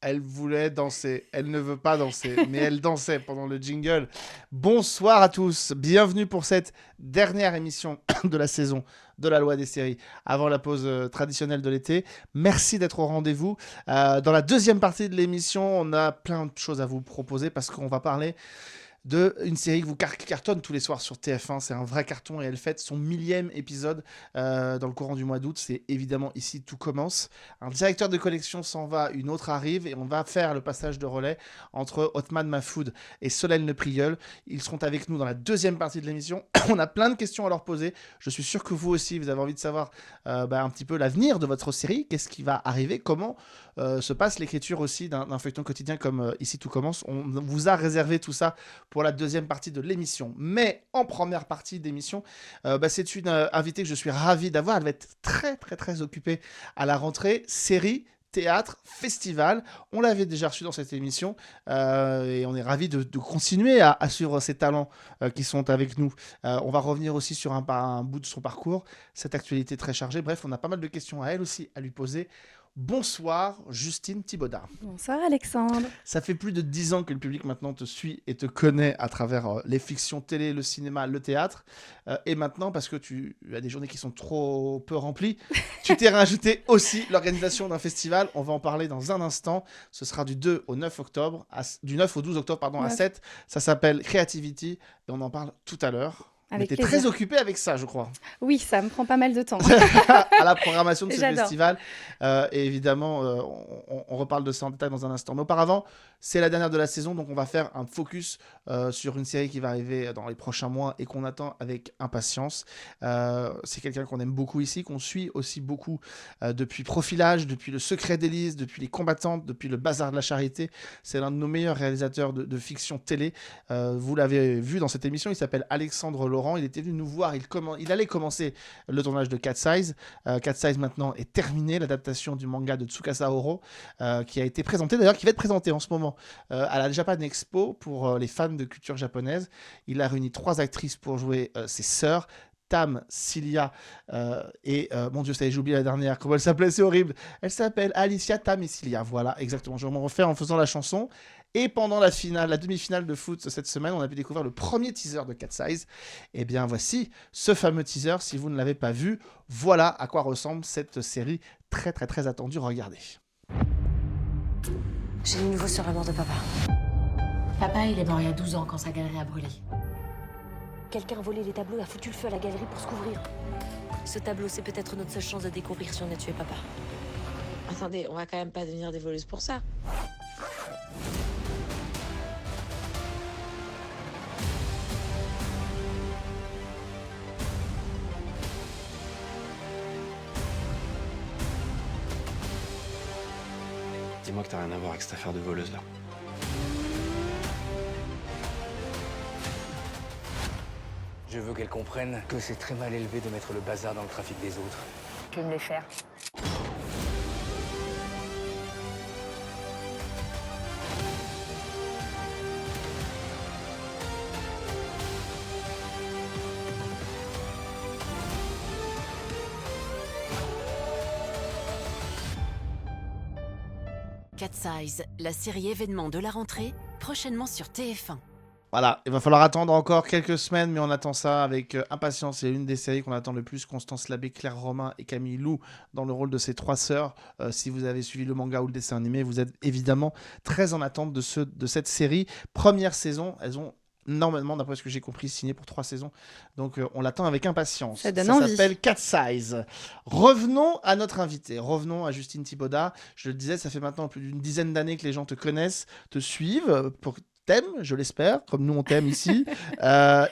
Elle voulait danser. Elle ne veut pas danser, mais elle dansait pendant le jingle. Bonsoir à tous. Bienvenue pour cette dernière émission de la saison de la loi des séries avant la pause traditionnelle de l'été. Merci d'être au rendez-vous. Dans la deuxième partie de l'émission, on a plein de choses à vous proposer parce qu'on va parler d'une série qui vous cartonne tous les soirs sur TF1. C'est un vrai carton et elle fête son 1000e épisode dans le courant du mois d'août. C'est évidemment Ici Tout Commence. Un directeur de collection s'en va, une autre arrive et on va faire le passage de relais entre Othman Mahfoud et Solène Le Prieur. Ils seront avec nous dans la deuxième partie de l'émission. On a plein de questions à leur poser. Je suis sûr que vous aussi, vous avez envie de savoir un petit peu l'avenir de votre série. Qu'est-ce qui va arriver? Comment se passe l'écriture aussi d'un feuilleton quotidien comme Ici Tout Commence? On vous a réservé tout ça pour la deuxième partie de l'émission. Mais en première partie d'émission, c'est une invitée que je suis ravi d'avoir. Elle va être très occupée à la rentrée. Série, théâtre, festival. On l'avait déjà reçu dans cette émission et on est ravis de continuer à suivre ces talents qui sont avec nous. On va revenir aussi sur un bout de son parcours, cette actualité très chargée. Bref, on a pas mal de questions à elle aussi à lui poser. Bonsoir, Justine Thibaudat. Bonsoir, Alexandre. Ça fait plus de 10 ans que le public maintenant te suit et te connaît à travers les fictions télé, le cinéma, le théâtre. Et maintenant, parce que tu as des journées qui sont trop peu remplies, tu t'es rajouté aussi l'organisation d'un festival. On va en parler dans un instant. Ce sera du 2 au 9 octobre, du 9 au 12 octobre à 7. Ça s'appelle Creativity et on en parle tout à l'heure. Mais tu es très occupé avec ça, je crois. Oui, ça me prend pas mal de temps. À la programmation de ce festival. Et évidemment, on reparle de ça en détail dans un instant. Mais auparavant, c'est la dernière de la saison, donc on va faire un focus sur une série qui va arriver dans les prochains mois et qu'on attend avec impatience. C'est quelqu'un qu'on aime beaucoup ici, qu'on suit aussi beaucoup depuis Profilage, depuis Le Secret d'Élise, depuis Les Combattantes, depuis Le Bazar de la Charité. C'est l'un de nos meilleurs réalisateurs de fiction télé. Vous l'avez vu dans cette émission, il s'appelle Alexandre Laurent. Il était venu nous voir, il allait commencer le tournage de Cat Size. Cat Size maintenant est terminé, l'adaptation du manga de Tsukasa Oro, qui a été présenté, d'ailleurs qui va être présenté en ce moment à la Japan Expo pour les fans de culture japonaise. Il a réuni 3 actrices pour jouer ses sœurs, Tam, Cilia et mon Dieu, ça y est, j'ai oublié la dernière. Comment elle s'appelait? C'est horrible. Elle s'appelle Alicia, Tam et Cilia. Voilà, exactement. Je vais m'en refaire en faisant la chanson. Et pendant la demi-finale de foot cette semaine, on a pu découvrir le premier teaser de Cat Size. Et bien voici ce fameux teaser. Si vous ne l'avez pas vu, voilà à quoi ressemble cette série très attendue. Regardez. J'ai du nouveau sur la mort de papa. Papa, il est mort il y a 12 ans quand sa galerie a brûlé. Quelqu'un a volé les tableaux et a foutu le feu à la galerie pour se couvrir. Ce tableau, c'est peut-être notre seule chance de découvrir si on a tué papa. Attendez, on va quand même pas devenir des voleuses pour ça. Dis-moi que t'as rien à voir avec cette affaire de voleuse là. Je veux qu'elle comprenne que c'est très mal élevé de mettre le bazar dans le trafic des autres. Je vais me les faire. Cat Size, la série événement de la rentrée, prochainement sur TF1. Voilà, il va falloir attendre encore quelques semaines, mais on attend ça avec impatience. C'est l'une des séries qu'on attend le plus. Constance Labbé, Claire Romain et Camille Lou dans le rôle de ces 3 sœurs. Si vous avez suivi le manga ou le dessin animé, vous êtes évidemment très en attente de cette série. Première saison, elles ont normalement, d'après ce que j'ai compris, signé pour 3 saisons. Donc on l'attend avec impatience. Ça donne envie. S'appelle Cat Size. Revenons à notre invité. Revenons à Justine Thibaudat. Je le disais, ça fait maintenant plus d'une dizaine d'années que les gens te connaissent, te suivent, t'aimes, je l'espère, comme nous on t'aime ici.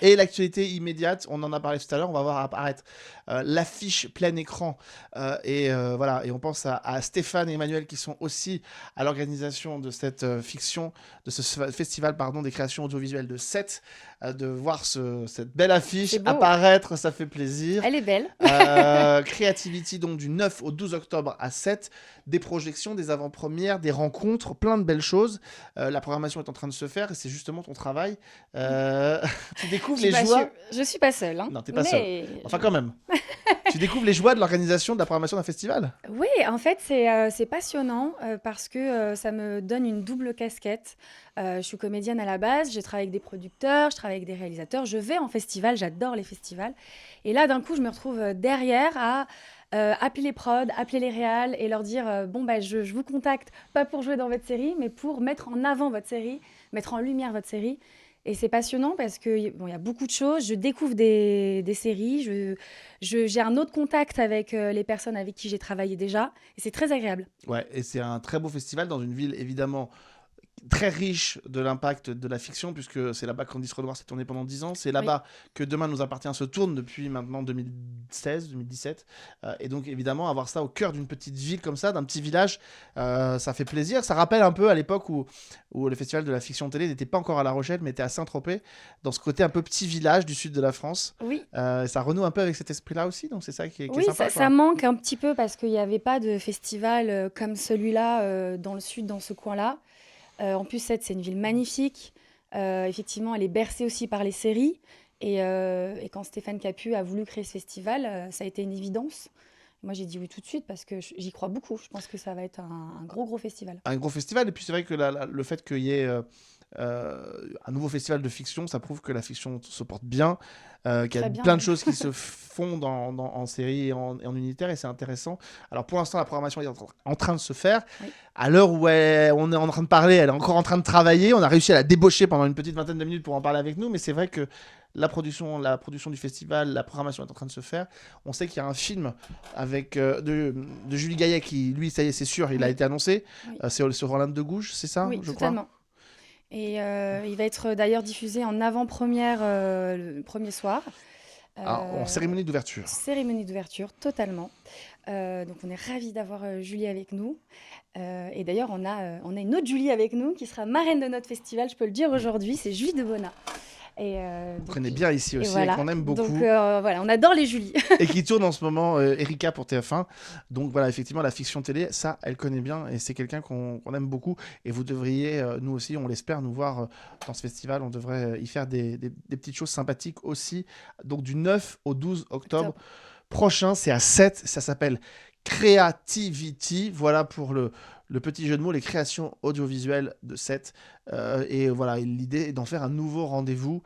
Et l'actualité immédiate, on en a parlé tout à l'heure, on va voir apparaître l'affiche plein écran. Voilà, et on pense à Stéphane et Emmanuel qui sont aussi à l'organisation de cette fiction, de ce festival des créations audiovisuelles de 7. De voir cette belle affiche apparaître, ça fait plaisir. Elle est belle. Creativity, donc du 9 au 12 octobre à 7. Des projections, des avant-premières, des rencontres, plein de belles choses. La programmation est en train de se faire et c'est justement ton travail. Tu découvres les joies. Je suis pas seule. Hein. Non, t'es pas seule. Enfin, quand même. Tu découvres les joies de l'organisation de la programmation d'un festival. Oui, en fait, c'est passionnant parce que ça me donne une double casquette. Je suis comédienne à la base, je travaille avec des producteurs, je travaille avec des réalisateurs, je vais en festival, j'adore les festivals. Et là, d'un coup, je me retrouve derrière à appeler les prods, appeler les réals et leur dire bon, bah, je vous contacte, pas pour jouer dans votre série, mais pour mettre en avant votre série, mettre en lumière votre série. Et c'est passionnant parce qu'il y a beaucoup de choses. Je découvre des séries, j'ai un autre contact avec les personnes avec qui j'ai travaillé déjà. Et c'est très agréable. Ouais, et c'est un très beau festival dans une ville évidemment très riche de l'impact de la fiction, puisque c'est là-bas qu'Andy Renoir s'est tourné pendant 10 ans. C'est là-bas que Demain nous appartient se tourne depuis maintenant 2016, 2017. Et donc, évidemment, avoir ça au cœur d'une petite ville comme ça, d'un petit village, ça fait plaisir. Ça rappelle un peu à l'époque où le festival de la fiction télé n'était pas encore à La Rochelle, mais était à Saint-Tropez, dans ce côté un peu petit village du sud de la France. Oui. Ça renoue un peu avec cet esprit-là aussi, donc c'est ça qui est Oui, sympa. ça manque un petit peu parce qu'il n'y avait pas de festival comme celui-là dans le sud, dans ce coin-là. En plus, Sète, c'est une ville magnifique. Effectivement, elle est bercée aussi par les séries. Et quand Stéphane Capu a voulu créer ce festival, ça a été une évidence. Moi, j'ai dit oui tout de suite parce que j'y crois beaucoup. Je pense que ça va être un gros festival. Un gros festival. Et puis, c'est vrai que le fait qu'il y ait un nouveau festival de fiction, ça prouve que la fiction se porte bien, qu'il y a plein de choses qui se font en série et en unitaire, et c'est intéressant. Alors pour l'instant, la programmation est en train de se faire. Oui. À l'heure où on est en train de parler, elle est encore en train de travailler. On a réussi à la débaucher pendant une petite vingtaine de minutes pour en parler avec nous, mais c'est vrai que la production du festival, la programmation est en train de se faire. On sait qu'il y a un film avec, de Julie Gaillet qui, lui, ça y est, c'est sûr, il a été annoncé. Oui. C'est sur Orlane de Gouges, c'est ça, oui, je totalement. Crois. Et il va être d'ailleurs diffusé en avant-première le premier soir. En cérémonie d'ouverture. Cérémonie d'ouverture, totalement. Donc on est ravis d'avoir Julie avec nous. Et d'ailleurs, on a une autre Julie avec nous qui sera marraine de notre festival, je peux le dire aujourd'hui, c'est Julie Debona. Vous prenez bien ici aussi, et qu'on aime beaucoup. Donc voilà, on adore les Julie. Et qui tourne en ce moment Erika pour TF1. Donc voilà, effectivement, la fiction télé, ça, elle connaît bien. Et c'est quelqu'un qu'on aime beaucoup. Et vous devriez, nous aussi, on l'espère, nous voir dans ce festival. On devrait y faire des petites choses sympathiques aussi. Donc du 9 au 12 octobre prochain, c'est à Sète. Ça s'appelle Creativity. Voilà pour le petit jeu de mots, les créations audiovisuelles de Sète. Et voilà, l'idée est d'en faire un nouveau rendez-vous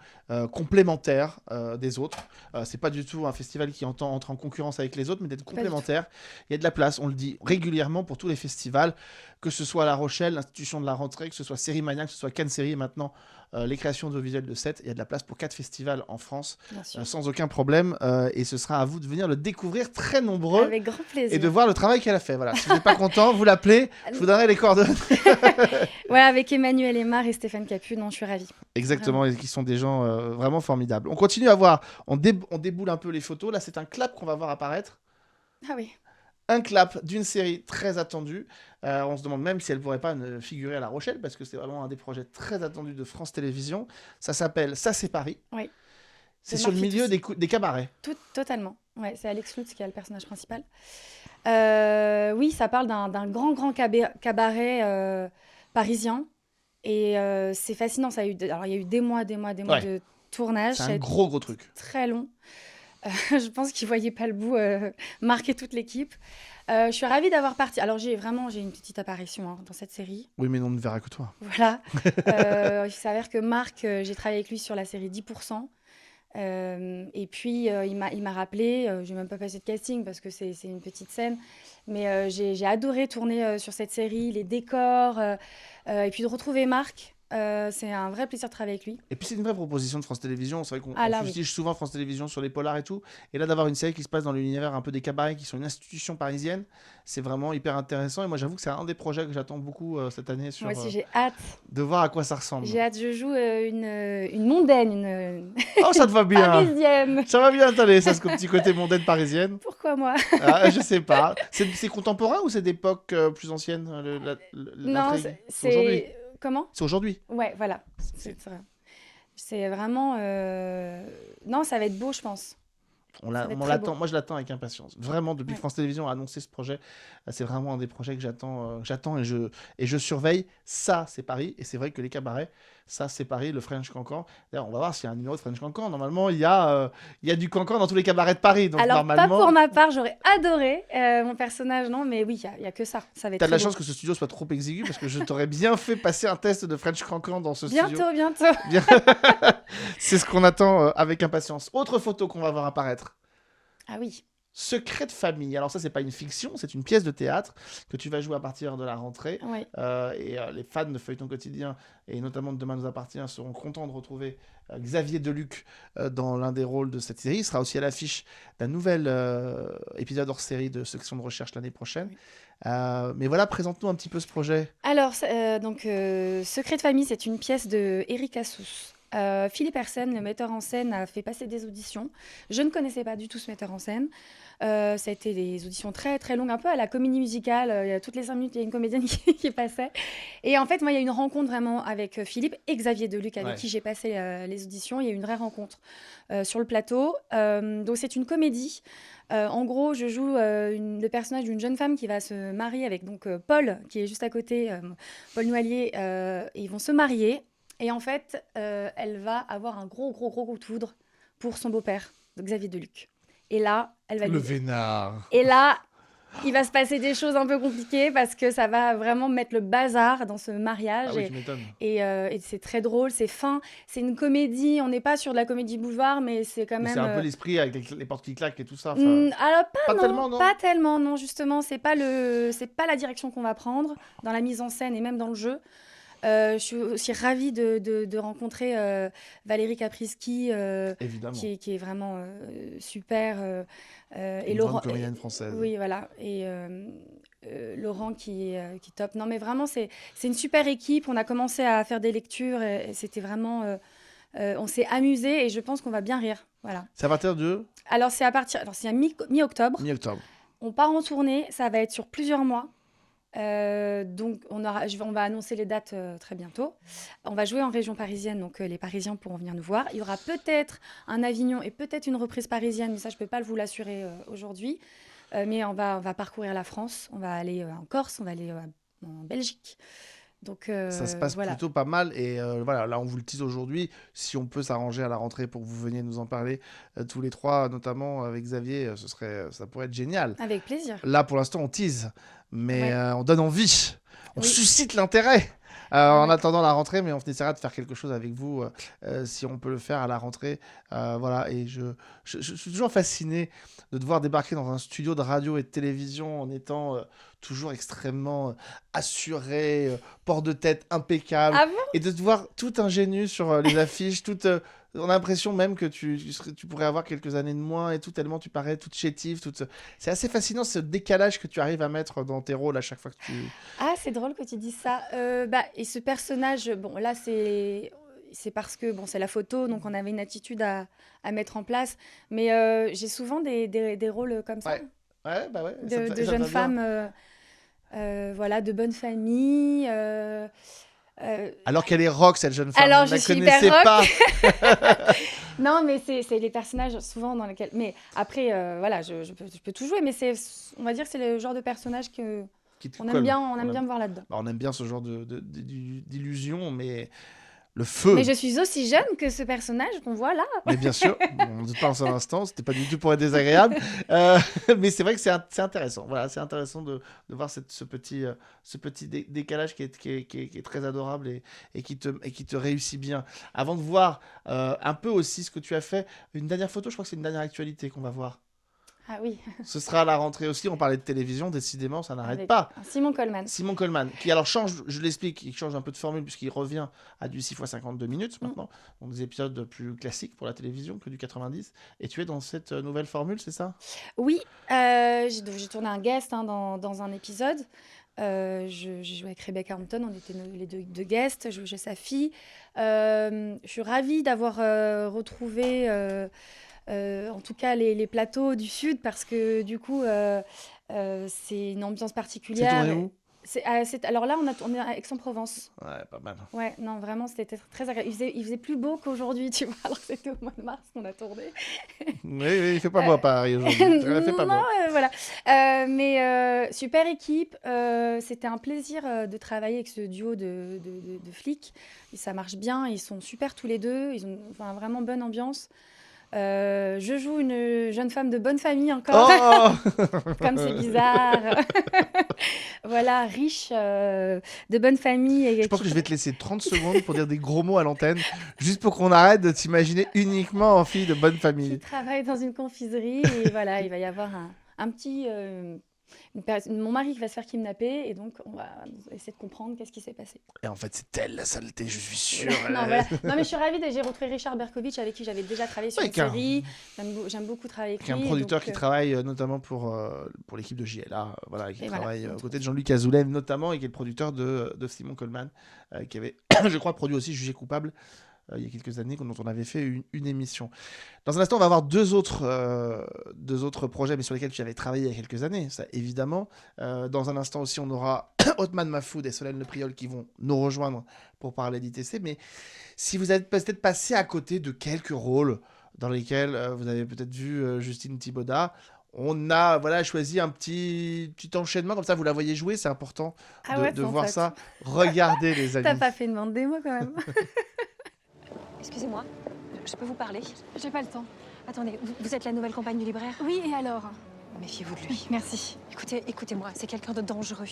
complémentaire des autres. C'est pas du tout un festival qui entend entrer en concurrence avec les autres, mais d'être complémentaire. Il y a de la place, on le dit régulièrement pour tous les festivals, que ce soit à La Rochelle, l'Institution de la Rentrée, que ce soit Série Mania, que ce soit Cannes Série et maintenant les créations audiovisuelles de Sète. Il y a de la place pour 4 festivals en France, sans aucun problème. Et ce sera à vous de venir le découvrir, très nombreux. Avec grand plaisir. Et de voir le travail qu'elle a fait. Voilà. Si vous n'êtes pas content, vous l'appelez, je vous donnerai les coordonnées. Voilà, avec Emmanuel Aymar et Stéphane Capu, je suis ravie. Exactement, et qui sont des gens vraiment formidables. On continue à voir, on déboule un peu les photos. Là, c'est un clap qu'on va voir apparaître. Ah oui. Un clap d'une série très attendue. On se demande même si elle ne pourrait pas figurer à La Rochelle, parce que c'est vraiment un des projets très attendus de France Télévisions. Ça s'appelle Ça c'est Paris. Oui. C'est sur le milieu des cabarets. Totalement. Ouais, c'est Alex Lutz qui est le personnage principal. Oui, ça parle d'un grand cabaret parisien. Et c'est fascinant. Il y a eu des mois de tournage. C'est un gros truc. Très long. Je pense qu'ils ne voyaient pas le bout marquer toute l'équipe. Je suis ravie d'avoir parti. Alors, j'ai une petite apparition dans cette série. Oui, mais on ne verra que toi. Voilà. Il s'avère que Marc, j'ai travaillé avec lui sur la série 10%. Et puis, il m'a rappelé. Je n'ai même pas passé de casting parce que c'est une petite scène. Mais j'ai adoré tourner sur cette série, les décors. Et puis de retrouver Marc. C'est un vrai plaisir de travailler avec lui. Et puis c'est une vraie proposition de France Télévisions. C'est vrai qu'on fustige souvent France Télévisions sur les polars et tout. Et là, d'avoir une série qui se passe dans l'univers un peu des cabarets, qui sont une institution parisienne, c'est vraiment hyper intéressant. Et moi, j'avoue que c'est un des projets que j'attends beaucoup cette année. Moi aussi, j'ai hâte. De voir à quoi ça ressemble. J'ai hâte. Je joue une mondaine. Oh, ça te va bien. Parisienne. Ça va bien, t'allais, ça, ce petit côté mondaine parisienne. Pourquoi moi? Je sais pas. C'est contemporain ou c'est d'époque plus ancienne Non, c'est aujourd'hui. Comment? C'est aujourd'hui. Ouais, voilà. C'est vraiment... Non, ça va être beau, je pense. On Ça va être on très l'attend, beau. moi je l'attends avec impatience. Vraiment, depuis que Ouais. France Télévisions a annoncé ce projet, c'est vraiment un des projets que j'attends et je surveille. Ça, c'est Paris. Et c'est vrai que les cabarets, ça, c'est Paris, le French Cancan. D'ailleurs, on va voir s'il y a un numéro de French Cancan. Normalement, il y a du cancan dans tous les cabarets de Paris. Donc, Alors, pas normalement, pour ma part, j'aurais adoré mon personnage, non, mais oui, il y a que ça. Ça va être t'as de la très beau. chance que ce studio soit trop exigu parce que je t'aurais bien fait passer un test de French Cancan dans ce studio. Bientôt. Bien. C'est ce qu'on attend avec impatience. Autre photo qu'on va voir apparaître. Ah oui. Secret de famille. Alors ça, c'est pas une fiction, c'est une pièce de théâtre que tu vas jouer à partir de la rentrée. Ouais. Les fans de Feuilleton Quotidien, et notamment de Demain nous appartient, seront contents de retrouver Xavier Deluc dans l'un des rôles de cette série. Il sera aussi à l'affiche d'un nouvel épisode hors série de Section de recherche l'année prochaine. Mais voilà, présente-nous un petit peu ce projet. Alors, Secret de famille, c'est une pièce de Eric Assous. Philippe Hersen, le metteur en scène, a fait passer des auditions. Je ne connaissais pas du tout ce metteur en scène. Ça a été des auditions très très longues, un peu à la comédie musicale. Toutes les 5 minutes, il y a une comédienne qui passait. Et en fait, moi, il y a eu une rencontre vraiment avec Philippe et Xavier Deluc, avec qui j'ai passé les auditions. Il y a eu une vraie rencontre sur le plateau. Donc, c'est une comédie. En gros, je joue le personnage d'une jeune femme qui va se marier avec Paul, qui est juste à côté, Paul Noilier. Et ils vont se marier. Et en fait, elle va avoir un gros coup de foudre pour son beau-père, Xavier Deluc. Et là, elle va Le lui... vénard. Et là, il va se passer des choses un peu compliquées parce que ça va vraiment mettre le bazar dans ce mariage. Ah oui, tu m'étonnes. Et c'est très drôle, c'est fin. C'est une comédie, on n'est pas sur de la comédie boulevard, mais c'est quand Mais même... c'est un peu l'esprit avec les portes qui claquent et tout ça. alors Pas tellement, non. justement, c'est pas la direction qu'on va prendre dans la mise en scène et même dans le jeu. Je suis aussi ravie de rencontrer Valérie Caprisky, Évidemment. qui est vraiment super. Et Une Laurent, grande comédienne française. oui, voilà. Et Laurent qui est top. Non, mais vraiment, c'est une super équipe. On a commencé à faire des lectures et c'était vraiment... on s'est amusé et je pense qu'on va bien rire. Voilà. C'est à partir de Alors, c'est à mi-octobre. mi-octobre. On part en tournée. Ça va être sur plusieurs mois. Donc on va annoncer les dates très bientôt. On va jouer en région parisienne, donc les Parisiens pourront venir nous voir. Il y aura peut-être un Avignon et peut-être une reprise parisienne, mais ça je peux pas vous l'assurer aujourd'hui. Mais on va parcourir la France, on va aller en Corse, on va aller en Belgique. Donc Ça se passe voilà. plutôt pas mal et voilà, là on vous le tease aujourd'hui. Si on peut s'arranger à la rentrée pour que vous veniez nous en parler tous les trois, notamment avec Xavier, ça pourrait être génial. Avec plaisir. Là pour l'instant on tease, mais Ouais. on donne envie, on Oui. suscite l'intérêt. En Ouais. attendant la rentrée, mais on essaiera de faire quelque chose avec vous si on peut le faire à la rentrée. Voilà, et je suis toujours fasciné de devoir débarquer dans un studio de radio et de télévision en étant toujours extrêmement assuré, port de tête impeccable, Ah bon ? et de te voir tout ingénu sur les affiches, on a l'impression même que tu pourrais avoir quelques années de moins et tout, tellement tu parais toute chétive. C'est assez fascinant ce décalage que tu arrives à mettre dans tes rôles à chaque fois que tu... Ah, c'est drôle que tu dises ça. Et ce personnage, bon, là, c'est parce que bon, c'est la photo, donc on avait une attitude à mettre en place. Mais j'ai souvent des rôles comme ça, Ouais, bah ouais. de jeunes femmes, voilà, de bonne famille. Alors qu'elle est rock, cette jeune femme. Alors, vous je la suis connaissez hyper pas. Non, mais c'est les personnages souvent dans lesquels. Mais après, voilà, je peux tout jouer, mais on va dire que c'est le genre de personnage que Qui te on aime colle. bien, on aime bien me voir là-dedans. Bah, on aime bien ce genre d'illusion, mais le feu. Mais je suis aussi jeune que ce personnage qu'on voit là. Mais bien sûr, on ne doute pas en un instant, c'était pas du tout pour être désagréable. Mais c'est vrai que c'est intéressant. Voilà, c'est intéressant de voir ce petit décalage qui est très adorable et qui te réussit bien. Avant de voir un peu aussi ce que tu as fait, une dernière photo, je crois que c'est une dernière actualité qu'on va voir. Ah oui, Ce sera à la rentrée aussi, on parlait de télévision, décidément, ça n'arrête avec pas. Simon Coleman. Simon Coleman, qui alors change, je l'explique, il change un peu de formule puisqu'il revient à du 6 x 52 minutes maintenant, donc des épisodes plus classiques pour la télévision que du 90. Et tu es dans cette nouvelle formule, c'est ça? Oui, j'ai tourné un guest dans un épisode. J'ai joué avec Rebecca Hampton, on était les deux guests, je jouais sa fille. Je suis ravie d'avoir retrouvé en tout cas les plateaux du Sud parce que du coup c'est une ambiance C'est particulière. tourné où? Alors là, on a tourné à Aix-en-Provence. Ouais, pas mal. Ouais, non, vraiment, c'était très agréable. Il faisait plus beau qu'aujourd'hui, tu vois. Alors c'était au mois de mars qu'on a tourné. Oui, il fait pas beau à Paris aujourd'hui. Il fait pas beau. Non, voilà. Mais super équipe. C'était un plaisir de travailler avec ce duo de flics. Et ça marche bien. Ils sont super tous les deux. Ils ont vraiment bonne ambiance. Je joue une jeune femme de bonne famille encore. Oh Comme c'est bizarre. Voilà, riche, de bonne famille. Et Je pense que je vais te laisser 30 secondes pour dire des gros mots à l'antenne, juste pour qu'on arrête de t'imaginer uniquement en fille de bonne qui famille. travaille dans une confiserie. Et voilà, il va y avoir un petit... mon mari qui va se faire kidnapper. Et donc, on va essayer de comprendre qu'est-ce qui s'est passé. Et en fait, c'est elle la saleté, je suis sûr. Non, voilà. Non, mais je suis ravie. J'ai retrouvé Richard Berkovitch avec qui j'avais déjà travaillé sur Ouais, une série. J'aime beaucoup travailler avec Qui est un lui. producteur donc, qui travaille notamment pour l'équipe de JLA, voilà, qui Et travaille voilà. aux côtés de Jean-Luc Azoulay notamment, et qui est le producteur de Simon Coleman, qui avait, je crois, produit aussi Jugé coupable il y a quelques années, dont on avait fait une émission. Dans un instant, on va avoir deux autres projets, mais sur lesquels tu avais travaillé il y a quelques années, ça évidemment. Dans un instant aussi, on aura Othman Mahfoud et Solène Le Priol qui vont nous rejoindre pour parler d'ITC. Mais si vous êtes peut-être passé à côté de quelques rôles dans lesquels vous avez peut-être vu Justine Thibaudat, on a choisi un petit enchaînement, comme ça vous la voyez jouer, c'est important de sans voir faute. ça. Regardez les T'as amis. pas fait une bande démo quand même. Excusez-moi, je peux vous parler? J'ai pas le temps. Attendez, vous êtes la nouvelle compagne du libraire? Oui, et alors? Méfiez-vous de lui. Merci. Écoutez-moi, c'est quelqu'un de dangereux.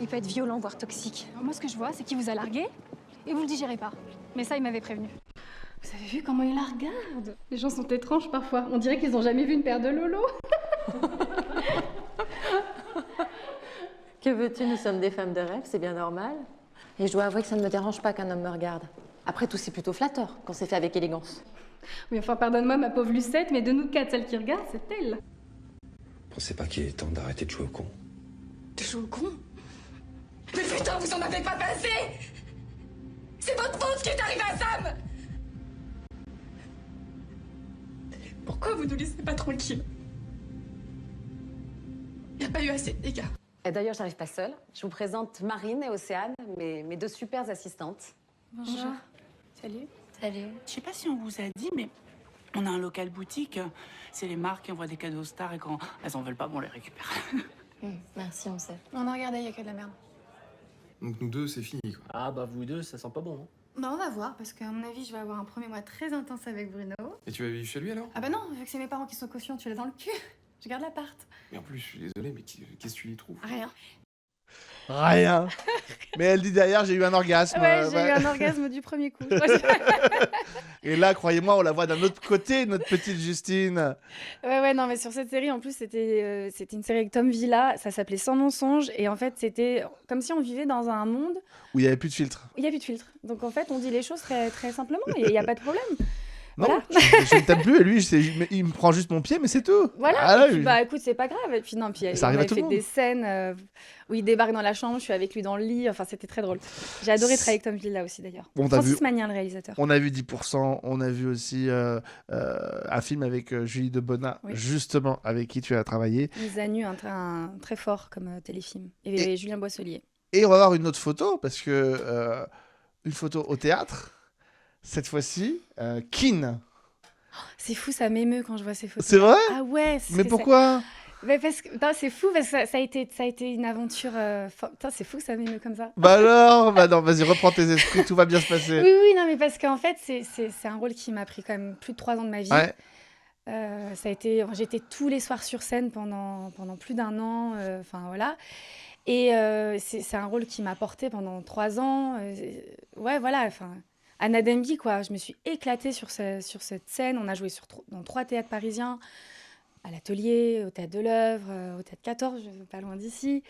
Il peut être violent, voire toxique. Alors moi, ce que je vois, c'est qu'il vous a largué et vous le digérez pas. Mais ça, il m'avait prévenu. Vous avez vu comment il la regarde? Les gens sont étranges parfois. On dirait qu'ils ont jamais vu une paire de lolos. Que veux-tu, nous sommes des femmes de rêve, c'est bien normal. Et je dois avouer que ça ne me dérange pas qu'un homme me regarde. Après tout, c'est plutôt flatteur quand c'est fait avec élégance. Oui, enfin, pardonne-moi, ma pauvre Lucette, mais de nous quatre, celle qui regarde, c'est elle. Pensez pas qu'il est temps d'arrêter de jouer au con. De jouer au con? Mais putain, vous en avez pas passé! C'est votre faute ce qui est arrivé à Sam! Pourquoi vous nous laissez pas tranquille? Y a pas eu assez de dégâts. Et d'ailleurs, j'arrive pas seule. Je vous présente Marine et Océane, mes deux super assistantes. Bonjour. Salut. Salut. Je sais pas si on vous a dit, mais on a un local boutique. C'est les marques qui envoient des cadeaux aux stars et quand elles en veulent pas, on les récupère. Merci, on sait. On a regardé, y a que de la merde. Donc nous deux, c'est fini, quoi. Ah bah vous deux, ça sent pas bon. Bah on va voir, parce qu'à mon avis, je vais avoir un premier mois très intense avec Bruno. Et tu vas vivre chez lui alors? Ah bah non, vu que c'est mes parents qui sont cautions, tu l'as dans le cul. Je garde l'appart. Mais en plus, je suis désolé, mais qu'est-ce que tu y trouves? Rien. Rien. Mais elle dit derrière, j'ai eu un orgasme. Ouais, j'ai eu un orgasme du premier coup. Et là, croyez-moi, on la voit d'un autre côté, notre petite Justine. Ouais, non, mais sur cette série, en plus, c'était une série avec Tom Villa. Ça s'appelait Sans mensonge. Et en fait, c'était comme si on vivait dans un monde Où il n'y avait plus de filtre. où il n'y a plus de filtre. Donc, en fait, on dit les choses très, très simplement et il n'y a pas de problème. Non, Voilà. je ne t'aime plus et lui, il me prend juste mon pied, mais c'est tout. Voilà, Ah, et puis, oui. bah écoute, c'est pas grave. Et puis, non, puis Ça on arrive à avait tout le fait monde. des scènes où il débarque dans la chambre, je suis avec lui dans le lit. Enfin, c'était très drôle. J'ai adoré travailler avec Tom Villa aussi, d'ailleurs. Bon, t'as Francis vu- Magnin, le réalisateur. On a vu 10%, on a vu aussi un film avec Julie Debona, Oui. justement, avec qui tu as travaillé. Mise à nu, un très fort comme téléfilm. Et Julien Boisselier. Et on va avoir une autre photo, parce que une photo au théâtre, cette fois-ci, Keane. C'est fou, ça m'émeut quand je vois ces photos. C'est vrai? Ah ouais. Mais pourquoi? Parce que non, c'est fou parce que ça a été une aventure. Putain, c'est fou que ça m'émeut comme ça. Bah alors, bah non, vas-y, reprends tes esprits, tout va bien se passer. Oui, non, mais parce qu'en fait, c'est un rôle qui m'a pris quand même plus de 3 ans de ma vie. Ouais. J'étais tous les soirs sur scène pendant plus d'1 an. Enfin voilà. Et c'est un rôle qui m'a porté pendant 3 ans. Ouais, voilà. Enfin, Anna Demby, quoi. Je me suis éclatée sur cette scène. On a joué dans 3 théâtres parisiens. À l'Atelier, au Théâtre de l'Œuvre, au Théâtre 14, pas loin d'ici.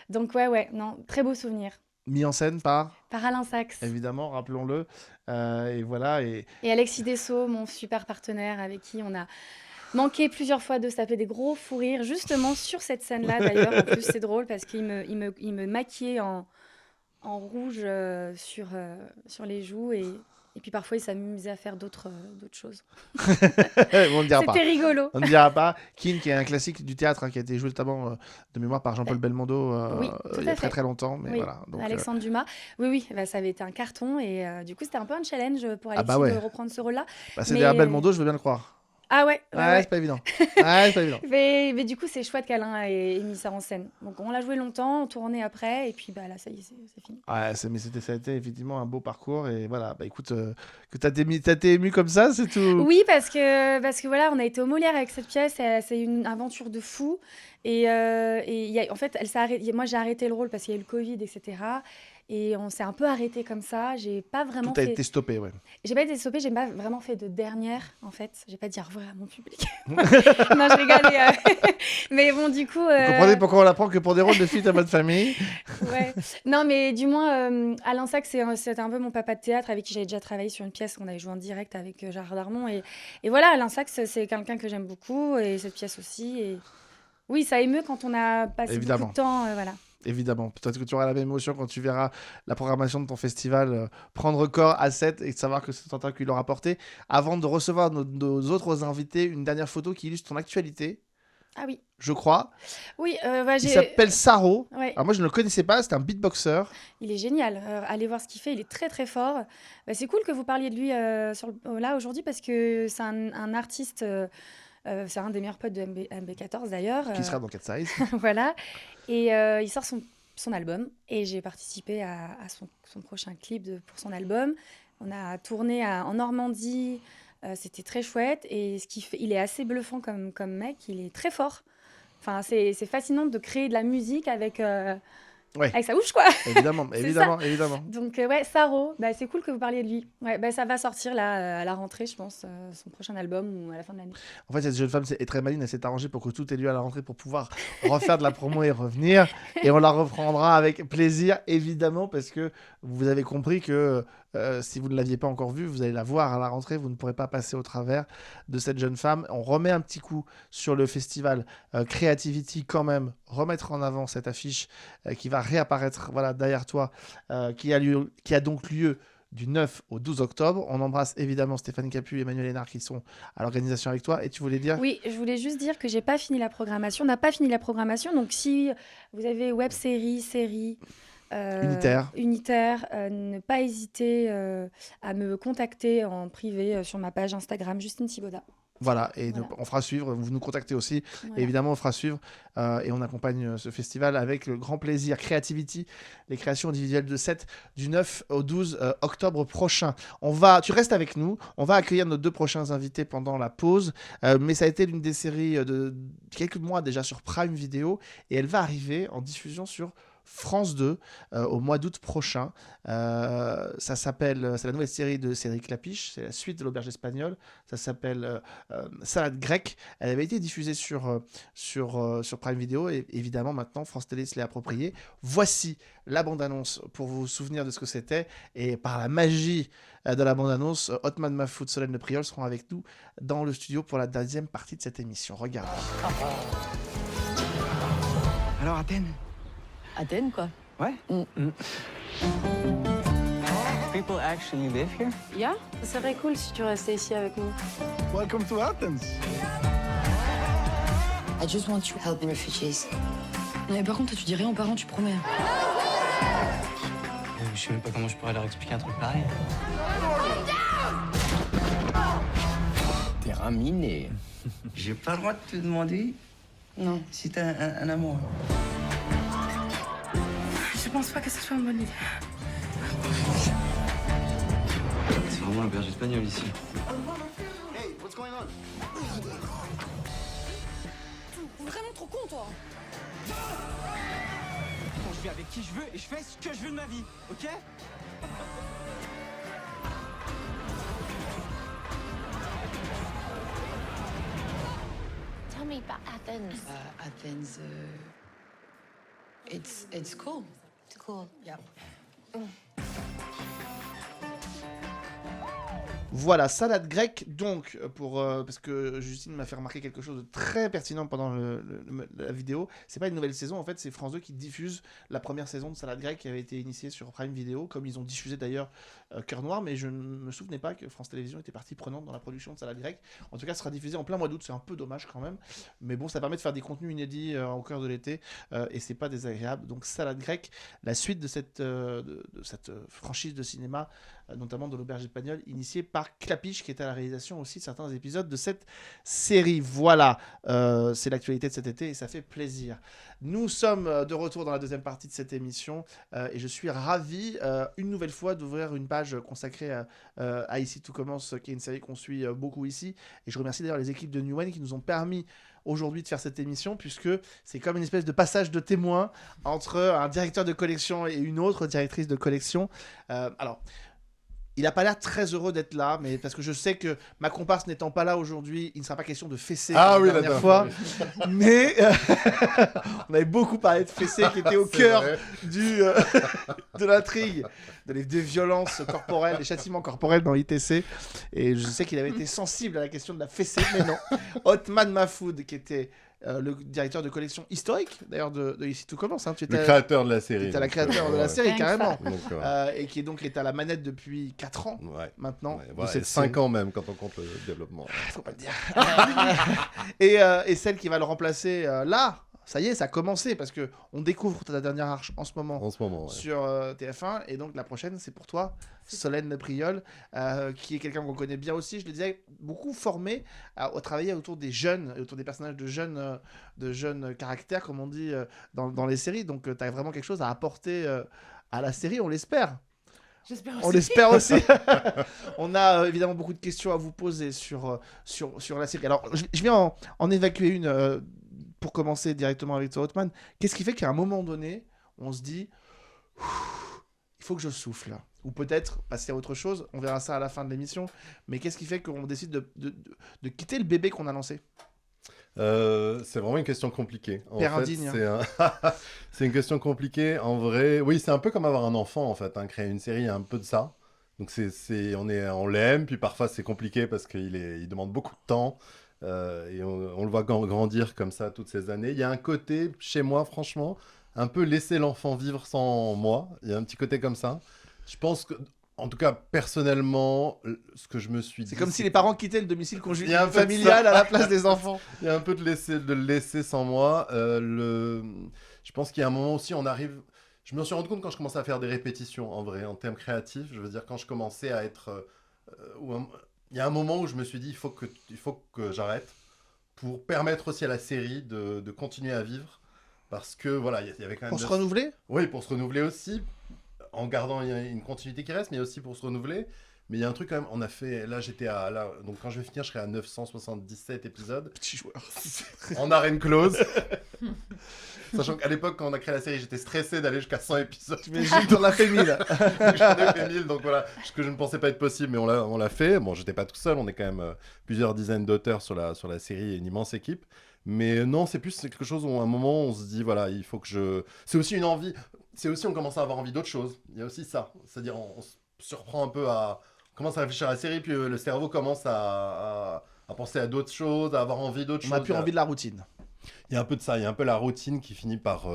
Donc ouais, non, très beau souvenir. Mis en scène par, Alain Sachs. évidemment, rappelons-le. Et voilà. Et Alexis Dessau, mon super partenaire, avec qui on a manqué plusieurs fois de se taper des gros fous rires, justement sur cette scène-là d'ailleurs. En plus, c'est drôle parce qu'il me maquillait en rouge sur les joues et puis parfois il s'amusait à faire d'autres choses. On ne dira pas. C'était rigolo. On ne dira pas. Kin, qui est un classique du théâtre, qui a été joué notamment de mémoire par Jean-Paul Belmondo Oui, il y a très très longtemps. Mais oui, voilà, donc, Alexandre Dumas. Oui, ça avait été un carton et du coup c'était un peu un challenge pour Alexis ouais. de reprendre ce rôle-là. c'est Mais- derrière Belmondo, je veux bien le croire. Ah ouais. C'est pas évident. C'est pas évident. Mais du coup, c'est chouette qu'Alain ait mis ça en scène. Donc, on l'a joué longtemps, on tournait après, et puis là, ça y est, c'est fini. Ouais, mais ça a été effectivement un beau parcours. Et voilà, écoute, que t'as été ému comme ça, c'est tout. Oui, parce que voilà, on a été au Molière avec cette pièce, c'est une aventure de fou. Et en fait, elle s'est arrêtée. Moi, j'ai arrêté le rôle parce qu'il y a eu le Covid, etc. Et on s'est un peu arrêté comme ça. J'ai pas vraiment Tout a été stoppé, ouais. J'ai pas été stoppée, j'ai pas vraiment fait de dernière, en fait. J'ai pas dit au revoir à mon public. Non, je rigole. Mais bon, du coup... Vous comprenez pourquoi on l'apprend que pour des rôles de filles à votre famille. Ouais. Non, mais du moins, Alain Sachs, c'était un peu mon papa de théâtre avec qui j'avais déjà travaillé sur une pièce qu'on avait jouée en direct avec Gérard Darmon. Et voilà, Alain Sachs, c'est quelqu'un que j'aime beaucoup, et cette pièce aussi. Et... Oui, ça émeut quand on a passé beaucoup de temps, voilà. Évidemment, peut-être que tu auras la même émotion quand tu verras la programmation de ton festival prendre corps à 7 et de savoir que c'est Tintin qui l'aura porté. Avant de recevoir nos autres invités, une dernière photo qui illustre ton actualité. Ah oui. Je crois. Oui, il s'appelle Saro. Ouais. Alors moi, je ne le connaissais pas, c'est un beatboxer. Il est génial. Allez voir ce qu'il fait, il est très très fort. C'est cool que vous parliez de lui là aujourd'hui parce que c'est un artiste... c'est un des meilleurs potes de MB14 d'ailleurs. Qui sera dans Cat Size. Voilà. Et il sort son album. Et j'ai participé à son prochain clip pour son album. On a tourné en Normandie. C'était très chouette. Et ce qu'il fait, il est assez bluffant comme mec. Il est très fort. Enfin, c'est fascinant de créer de la musique avec sa bouche, quoi. Évidemment. Donc, Saro, c'est cool que vous parliez de lui. Ouais, ça va sortir là, à la rentrée, je pense, son prochain album ou à la fin de l'année. En fait, cette jeune femme est très maline, elle s'est arrangée pour que tout ait lieu à la rentrée pour pouvoir refaire de la promo et revenir. Et on la reprendra avec plaisir, évidemment, parce que vous avez compris que si vous ne l'aviez pas encore vue, vous allez la voir à la rentrée, vous ne pourrez pas passer au travers de cette jeune femme. On remet un petit coup sur le festival Creativity quand même, remettre en avant cette affiche qui va réapparaître derrière toi, qui a donc lieu du 9 au 12 octobre. On embrasse évidemment Stéphanie Capu et Emmanuel Hénard qui sont à l'organisation avec toi. Et tu voulais dire ? Oui, je voulais juste dire que j'ai pas fini la programmation. On n'a pas fini la programmation. Donc si vous avez web-série, série... unitaire, ne pas hésiter à me contacter en privé sur ma page Instagram Justine Thibaudat. Voilà, et on fera suivre, vous nous contactez aussi, et évidemment on fera suivre, et on accompagne ce festival avec le grand plaisir. Creativity, les créations individuelles de 7 du 9 au 12 octobre prochain. Tu restes avec nous, on va accueillir nos 2 prochains invités pendant la pause, mais ça a été l'une des séries de quelques mois déjà sur Prime Video, et elle va arriver en diffusion sur France 2 au mois d'août prochain. Ça s'appelle, c'est la nouvelle série de Cédric Lapiche, c'est la suite de l'Auberge espagnole. Ça s'appelle Salade grecque. Elle avait été diffusée sur Prime Video et évidemment maintenant France Télé se l'est appropriée. Voici la bande-annonce pour vous souvenir de ce que c'était, et par la magie de la bande-annonce, Hotman Mahfoud, Solène Le Priol seront avec nous dans le studio pour la 2e partie de cette émission. Regardez. Alors Athènes? Athènes, quoi. Ouais. People actually live here? Yeah, ça serait cool si tu restais ici avec nous. Welcome to Athens. I just want to help the refugees. Mais par contre, toi, tu dis rien aux parents, tu promets. Je sais même pas comment je pourrais leur expliquer un truc pareil. Terrain miné. J'ai pas le droit de te demander? Non. Si t'as un amour. Je pense pas que ce soit une bonne idée. C'est vraiment l'auberge espagnole ici. Hey, what's going on? Vraiment trop con, toi. Je vis avec qui je veux et je fais ce que je veux de ma vie, ok? Tell me about Athens. Athens, it's cool. It's cool. Yeah. Voilà, salade grecque, donc, parce que Justine m'a fait remarquer quelque chose de très pertinent pendant la vidéo. C'est pas une nouvelle saison, en fait, c'est France 2 qui diffuse la première saison de salade grecque qui avait été initiée sur Prime Video, comme ils ont diffusé d'ailleurs Cœur Noir, mais je ne me souvenais pas que France Télévisions était partie prenante dans la production de salade grecque. En tout cas, ça sera diffusé en plein mois d'août, c'est un peu dommage quand même, mais bon, ça permet de faire des contenus inédits au cœur de l'été, et c'est pas désagréable. Donc, salade grecque, la suite de cette franchise de cinéma, notamment de l'Auberge espagnole, initiée par Clapiche, qui est à la réalisation aussi de certains épisodes de cette série. Voilà, c'est l'actualité de cet été et ça fait plaisir. Nous sommes de retour dans la deuxième partie de cette émission et je suis ravi une nouvelle fois d'ouvrir une page consacrée à Ici Tout Commence, qui est une série qu'on suit beaucoup ici. Et je remercie d'ailleurs les équipes de Newen qui nous ont permis aujourd'hui de faire cette émission, puisque c'est comme une espèce de passage de témoin entre un directeur de collection et une autre directrice de collection. Alors, il n'a pas l'air très heureux d'être là, mais parce que je sais que ma comparse n'étant pas là aujourd'hui, il ne sera pas question de fessé la dernière fois. Mais on avait beaucoup parlé de fessé qui était au cœur de l'intrigue, des violences corporelles, des châtiments corporels dans ITC. Et je sais qu'il avait été sensible à la question de la fessée, mais non. Othman Mahfoud, qui était le directeur de collection historique, d'ailleurs, de Ici Tout Commence. Hein. Le créateur de la série. Tu étais la créateur de la série, carrément. Donc, et qui est à la manette depuis 4 ans, maintenant. Ouais, 5 ans même, quand on compte le développement. Faut pas le dire. Et celle qui va le remplacer là, ça y est, ça a commencé, parce qu'on découvre ta dernière arche en ce moment sur TF1. Et donc, la prochaine, c'est pour toi, Solène Priol, qui est quelqu'un qu'on connaît bien aussi. Je le disais, beaucoup formé à travailler autour des jeunes, autour des personnages de jeunes caractères, comme on dit dans les séries. Donc, tu as vraiment quelque chose à apporter à la série, on l'espère. On l'espère aussi. On a évidemment beaucoup de questions à vous poser sur la série. Alors, je vais en évacuer une pour commencer directement avec toi, Othman. Qu'est-ce qui fait qu'à un moment donné, on se dit il faut que je souffle, ou peut-être passer à autre chose, on verra ça à la fin de l'émission, mais qu'est-ce qui fait qu'on décide de quitter le bébé qu'on a lancé? C'est vraiment une question compliquée. Père indigne. C'est une question compliquée. En vrai, oui, c'est un peu comme avoir un enfant, en fait. Créer une série, il y a un peu de ça. Donc, on l'aime, puis parfois c'est compliqué parce qu'il demande beaucoup de temps. Et on le voit grandir comme ça toutes ces années. Il y a un côté, chez moi, franchement, un peu laisser l'enfant vivre sans moi. Il y a un petit côté comme ça. Je pense que, en tout cas, personnellement, ce que je me suis dit... C'est comme si les parents quittaient le domicile familial à la place des enfants. Il y a un peu de le laisser sans moi. Je pense qu'il y a un moment aussi, on arrive... Je me suis rendu compte quand je commençais à faire des répétitions, en vrai, en termes créatifs. Je veux dire, quand je commençais à être... Il y a un moment où je me suis dit, il faut que j'arrête pour permettre aussi à la série de continuer à vivre. Parce que, voilà, il y avait quand même... Pour se renouveler ? Oui, pour se renouveler aussi, en gardant une continuité qui reste, mais aussi pour se renouveler. Mais il y a un truc quand même, on a fait... Là, donc quand je vais finir, je serai à 977 épisodes. Petit joueur. En arène close. Sachant qu'à l'époque, quand on a créé la série, j'étais stressé d'aller jusqu'à 100 épisodes. Mais j'en ai fait 1000. J'en ai fait 1000, donc voilà, ce que je ne pensais pas être possible, mais on l'a fait. Bon, j'étais pas tout seul, on est quand même plusieurs dizaines d'auteurs sur la série et une immense équipe. Mais non, c'est quelque chose où à un moment, on se dit, voilà, il faut que je... C'est aussi une envie, on commence à avoir envie d'autre chose. Il y a aussi ça, c'est-à-dire on se surprend un peu on commence à réfléchir à la série, puis le cerveau commence à penser à d'autres choses, à avoir envie d'autres choses. On n'a plus envie de la routine. Il y a un peu de ça, il y a un peu la routine qui finit par...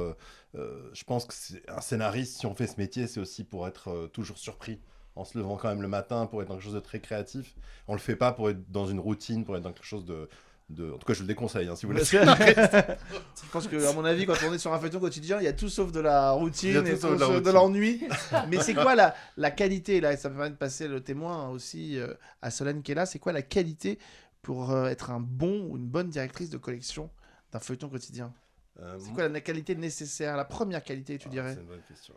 je pense que c'est un scénariste, si on fait ce métier, c'est aussi pour être toujours surpris, en se levant quand même le matin, pour être dans quelque chose de très créatif. On le fait pas pour être dans une routine, pour être dans quelque chose de... En tout cas, je le déconseille, si vous voulez. Je pense qu'à mon avis, quand on est sur un feuilleton quotidien, il y a tout sauf de la routine et de l'ennui. Mais c'est quoi la qualité, là, et ça me permet de passer le témoin aussi à Solène qui est là, c'est quoi la qualité pour être un bon ou une bonne directrice de collection d'un feuilleton quotidien? C'est quoi la qualité nécessaire, la première qualité, tu dirais? C'est une bonne question.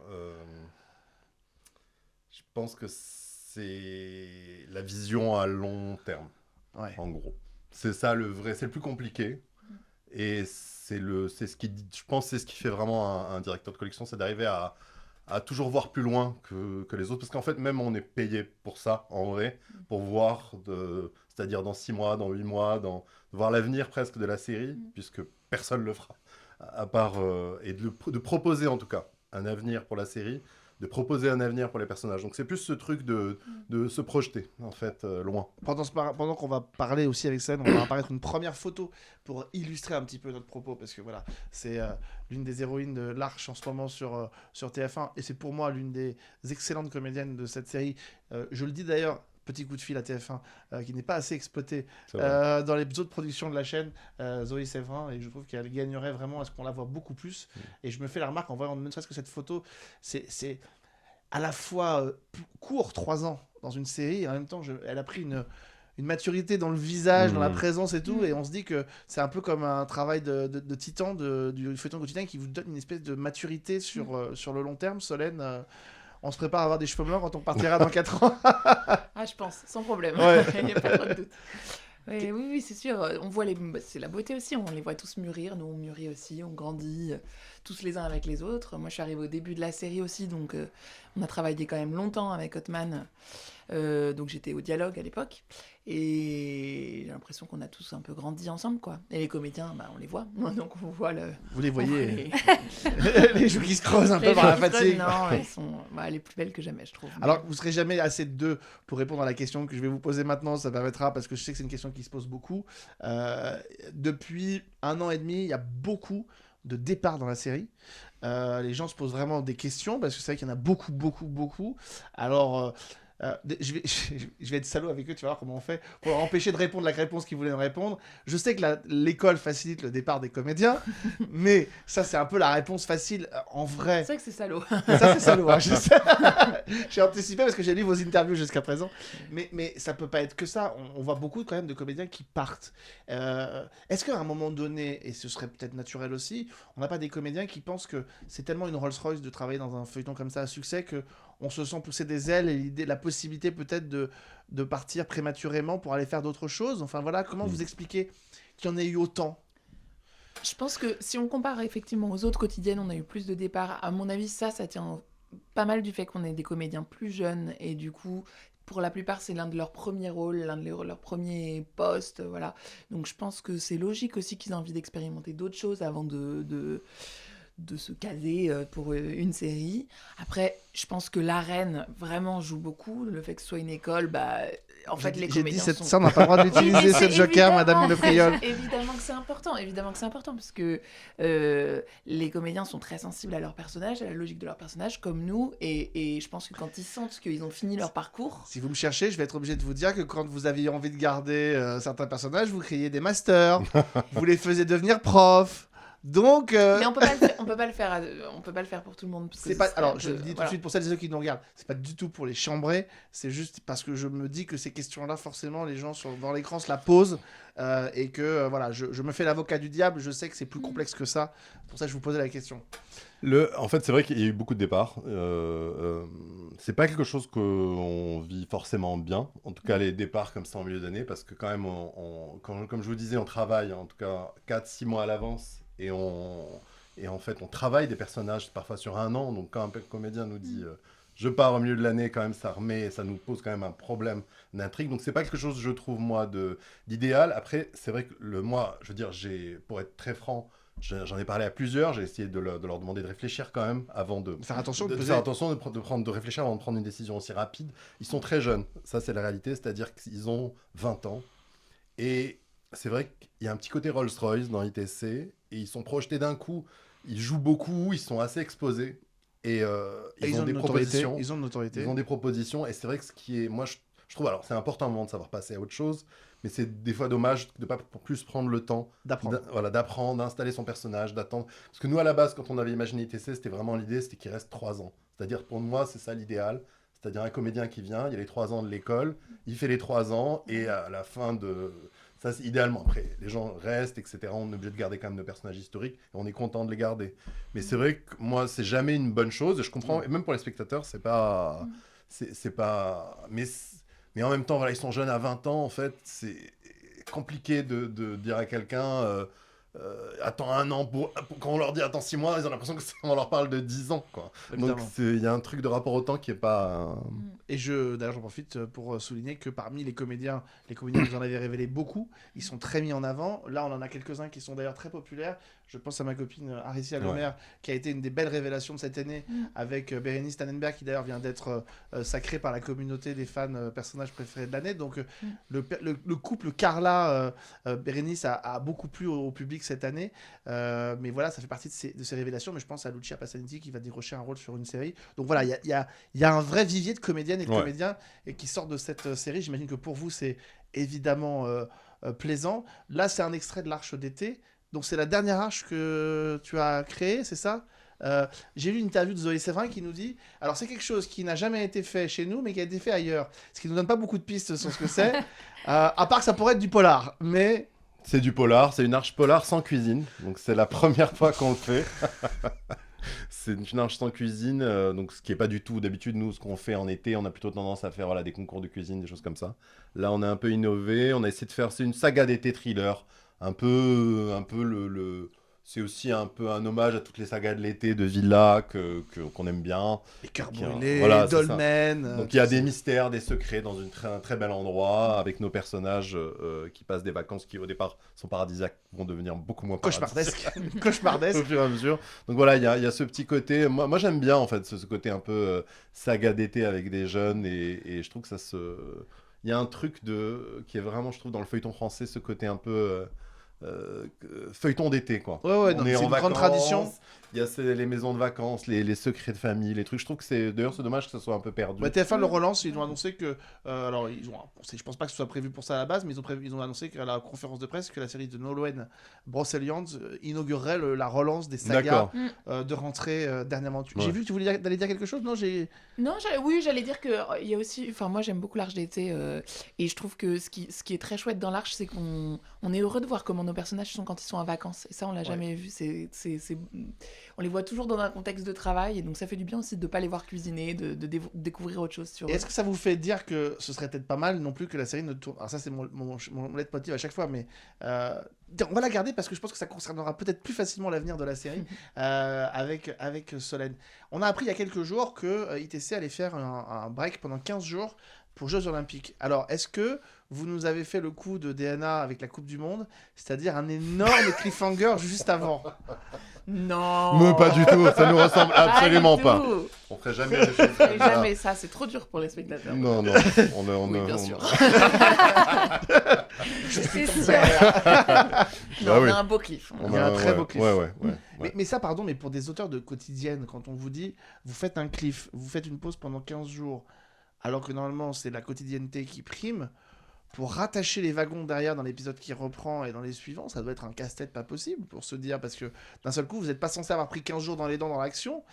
Je pense que c'est la vision à long terme, en gros. C'est ça le vrai, c'est le plus compliqué. Et je pense que c'est ce qui fait vraiment un directeur de collection, c'est d'arriver à toujours voir plus loin que les autres. Parce qu'en fait, même on est payé pour ça, en vrai, pour voir, c'est-à-dire dans 6 mois, dans 8 mois, de voir l'avenir presque de la série, puisque personne ne le fera. À part, et de proposer en tout cas un avenir pour la série. de proposer un avenir pour les personnages. Donc c'est plus ce truc de se projeter, en fait, loin. Pendant qu'on va parler aussi avec Céline, on va apparaître une première photo pour illustrer un petit peu notre propos, parce que voilà, c'est l'une des héroïnes de l'Arche en ce moment sur TF1, et c'est pour moi l'une des excellentes comédiennes de cette série. Je le dis d'ailleurs, petit coup de fil à TF1, qui n'est pas assez exploité dans les autres productions de la chaîne, Zoé Séverin, et je trouve qu'elle gagnerait vraiment à ce qu'on la voit beaucoup plus. Et je me fais la remarque en voyant ne serait-ce que cette photo, c'est à la fois court, 3 ans dans une série, et en même temps, elle a pris une maturité dans le visage, dans la présence et tout, et on se dit que c'est un peu comme un travail de titan, du feuilleton quotidien qui vous donne une espèce de maturité sur le long terme. Solène, on se prépare à avoir des cheveux blancs quand on partira dans 4 ans. Ah, je pense, sans problème. Ouais. Il n'y a pas trop de doute. Oui, c'est sûr. On voit c'est la beauté aussi. On les voit tous mûrir. Nous, on mûrit aussi. On grandit tous les uns avec les autres. Moi, je suis arrivée au début de la série aussi. Donc, on a travaillé quand même longtemps avec Othman. Donc, j'étais au dialogue à l'époque. Et j'ai l'impression qu'on a tous un peu grandi ensemble, quoi. Et les comédiens, on les voit. Donc, on voit le... Vous les voyez les joues qui se creusent un peu par la fatigue. Non, elles sont les plus belles que jamais, je trouve. Alors, vous ne serez jamais assez de deux pour répondre à la question que je vais vous poser maintenant. Ça permettra, parce que je sais que c'est une question qui se pose beaucoup. Depuis 1 an et demi, il y a beaucoup de départs dans la série. Les gens se posent vraiment des questions, parce que c'est vrai qu'il y en a beaucoup. Alors... je vais être salaud avec eux, tu vas voir comment on fait pour leur empêcher de répondre la réponse qu'ils voulaient me répondre. Je sais que l'école facilite le départ des comédiens, mais ça c'est un peu la réponse facile en vrai. C'est vrai que c'est salaud. Ça c'est salaud, hein, je sais. J'ai anticipé parce que j'ai lu vos interviews jusqu'à présent, mais ça peut pas être que ça. On voit beaucoup quand même de comédiens qui partent. Est-ce qu'à un moment donné, et ce serait peut-être naturel aussi, on n'a pas des comédiens qui pensent que c'est tellement une Rolls-Royce de travailler dans un feuilleton comme ça à succès que on se sent pousser des ailes, et la possibilité peut-être de partir prématurément pour aller faire d'autres choses. Enfin voilà, comment vous expliquez qu'il y en ait eu autant ? Je pense que si on compare effectivement aux autres quotidiennes, on a eu plus de départs. À mon avis, ça tient pas mal du fait qu'on est des comédiens plus jeunes, et du coup, pour la plupart, c'est l'un de leurs premiers rôles, l'un de leurs premiers postes, voilà. Donc je pense que c'est logique aussi qu'ils aient envie d'expérimenter d'autres choses avant de se caser pour une série. Après, je pense que l'arène vraiment joue beaucoup. Le fait que ce soit une école, en fait, les comédiens sont... Ça, on n'a pas le droit d'utiliser ce joker, Madame Le Priol. Évidemment que c'est important, parce que les comédiens sont très sensibles à leur personnage, à la logique de leur personnage, comme nous, et je pense que quand ils sentent qu'ils ont fini leur parcours... Si vous me cherchez, je vais être obligé de vous dire que quand vous aviez envie de garder certains personnages, vous créiez des masters, vous les faisiez devenir profs. Donc, mais on peut pas le faire pour tout le monde. Parce que alors, je le dis tout de suite pour celles et ceux qui nous regardent, c'est pas du tout pour les chambrer, c'est juste parce que je me dis que ces questions-là, forcément, les gens dans l'écran se la posent, et que voilà, je me fais l'avocat du diable. Je sais que c'est plus complexe que ça. Pour ça, je vous posais la question. En fait, c'est vrai qu'il y a eu beaucoup de départs. C'est pas quelque chose qu'on vit forcément bien. En tout cas, les départs comme ça en milieu d'année, parce que quand même, comme je vous disais, on travaille en tout cas 4-6 mois à l'avance. Et en fait, on travaille des personnages parfois sur 1 an. Donc, quand un comédien nous dit je pars au milieu de l'année, quand même, ça nous pose quand même un problème d'intrigue. Donc, c'est pas quelque chose, je trouve, moi, d'idéal. Après, c'est vrai que moi, je veux dire, pour être très franc, j'en ai parlé à plusieurs. J'ai essayé de leur demander de réfléchir quand même avant de faire attention, de réfléchir avant de prendre une décision aussi rapide. Ils sont très jeunes. Ça, c'est la réalité. C'est-à-dire qu'ils ont 20 ans. Et c'est vrai qu'il y a un petit côté Rolls-Royce dans ITC. Et ils sont projetés d'un coup, ils jouent beaucoup, ils sont assez exposés, et ils ont des propositions. Ils ont de notoriété. Ils ont des propositions, et c'est vrai que ce qui est... Moi, je trouve, alors c'est important à un moment de savoir passer à autre chose, mais c'est des fois dommage de ne pas plus prendre le temps d'apprendre, d'installer son personnage, d'attendre. Parce que nous, à la base, quand on avait imaginé ITC, c'était vraiment l'idée, c'était qu'il reste 3 ans. C'est-à-dire, pour moi, c'est ça l'idéal. C'est-à-dire un comédien qui vient, il y a les 3 ans de l'école, il fait les 3 ans, et à la fin de... Ça, c'est idéalement. Après, les gens restent, etc. On est obligé de garder quand même nos personnages historiques, et on est content de les garder. Mais c'est vrai que moi, c'est jamais une bonne chose, et je comprends, et même pour les spectateurs, c'est pas... Mais en même temps, voilà, ils sont jeunes à 20 ans, en fait, c'est compliqué de dire à quelqu'un... attends 1 an, quand on leur dit attends 6 mois, ils ont l'impression qu'on leur parle de 10 ans, quoi. Donc il y a un truc de rapport au temps qui est pas... Et d'ailleurs j'en profite pour souligner que parmi les comédiens vous en avez révélé beaucoup, ils sont très mis en avant. Là on en a quelques-uns qui sont d'ailleurs très populaires. Je pense à ma copine Aricia Lemaire, qui a été une des belles révélations de cette année, avec Bérénice Tannenberg, qui d'ailleurs vient d'être sacrée par la communauté des fans personnages préférés de l'année. Donc le couple Carla-Bérénice a beaucoup plu au public cette année. Mais voilà, ça fait partie de ces révélations. Mais je pense à Lucia Passaniti qui va décrocher un rôle sur une série. Donc voilà, il y a un vrai vivier de comédiennes et de comédiens qui sortent de cette série. J'imagine que pour vous, c'est évidemment plaisant. Là, c'est un extrait de l'Arche d'été. Donc c'est la dernière arche que tu as créée, c'est ça ? J'ai lu une interview de Zoé Séverin qui nous dit, alors c'est quelque chose qui n'a jamais été fait chez nous, mais qui a été fait ailleurs. Ce qui nous donne pas beaucoup de pistes sur ce que c'est, à part que ça pourrait être du polar, mais... C'est du polar, c'est une arche polar sans cuisine, donc c'est la première fois qu'on le fait. C'est une arche sans cuisine, donc ce qui est pas du tout d'habitude. Nous, ce qu'on fait en été, on a plutôt tendance à faire des concours de cuisine, des choses comme ça. Là, on a un peu innové, on a essayé de faire, c'est une saga d'été thriller. Un peu c'est aussi un peu un hommage à toutes les sagas de l'été de Villa qu'on aime bien. Les Cœurs brûlés, Dolmen. Donc il y a des mystères, des secrets dans un très bel endroit, avec nos personnages qui passent des vacances qui au départ sont paradisiaques, vont devenir beaucoup moins cauchemardesques. Cauchemardesques. Au fur et à mesure. Donc voilà, il y a ce petit côté, moi j'aime bien en fait ce côté un peu saga d'été avec des jeunes, et je trouve que il y a un truc qui est vraiment, je trouve, dans le feuilleton français, ce côté un peu... feuilleton d'été, quoi. Ouais, c'est une grande tradition. Il y a les maisons de vacances, les secrets de famille, les trucs. Je trouve que c'est dommage que ça soit un peu perdu. TF1 le relance, ils ont annoncé que alors je pense pas que ce soit prévu pour ça à la base, mais ils ont annoncé qu'à la conférence de presse que la série de Nolwenn Broceliand inaugurerait la relance des sagas de rentrée dernièrement. J'ai vu que tu voulais d'aller dire quelque chose. Oui, j'allais dire que il y a aussi, enfin moi j'aime beaucoup l'Arche d'été et je trouve que ce qui est très chouette dans l'Arche, c'est qu'on est heureux de voir comment nos personnages sont quand ils sont en vacances, et ça on l'a jamais vu. On les voit toujours dans un contexte de travail, et donc ça fait du bien aussi de pas les voir cuisiner, de découvrir autre chose sur eux. Est-ce que ça vous fait dire que ce serait peut-être pas mal non plus que la série ne tourne... Alors ça c'est mon leitmotiv à chaque fois, mais on va la garder parce que je pense que ça concernera peut-être plus facilement l'avenir de la série avec Solène. On a appris il y a quelques jours que ITC allait faire un break pendant 15 jours pour Jeux Olympiques. Alors, est-ce que vous nous avez fait le coup de DNA avec la Coupe du Monde, c'est-à-dire un énorme cliffhanger juste avant? Non. Mais pas du tout, ça nous ressemble absolument pas. On ferait jamais des choses comme ça. Jamais ça, c'est trop dur pour les spectateurs. Non, oui, bien sûr. C'est sûr. On a un beau cliff. Il y a un très beau cliff. Ouais. Mais ça, pardon, mais pour des auteurs de quotidienne, quand on vous dit, vous faites un cliff, vous faites une pause pendant 15 jours, alors que normalement c'est la quotidienneté qui prime, pour rattacher les wagons derrière dans l'épisode qui reprend et dans les suivants, ça doit être un casse-tête pas possible pour se dire, parce que d'un seul coup vous n'êtes pas censé avoir pris 15 jours dans les dents dans l'action,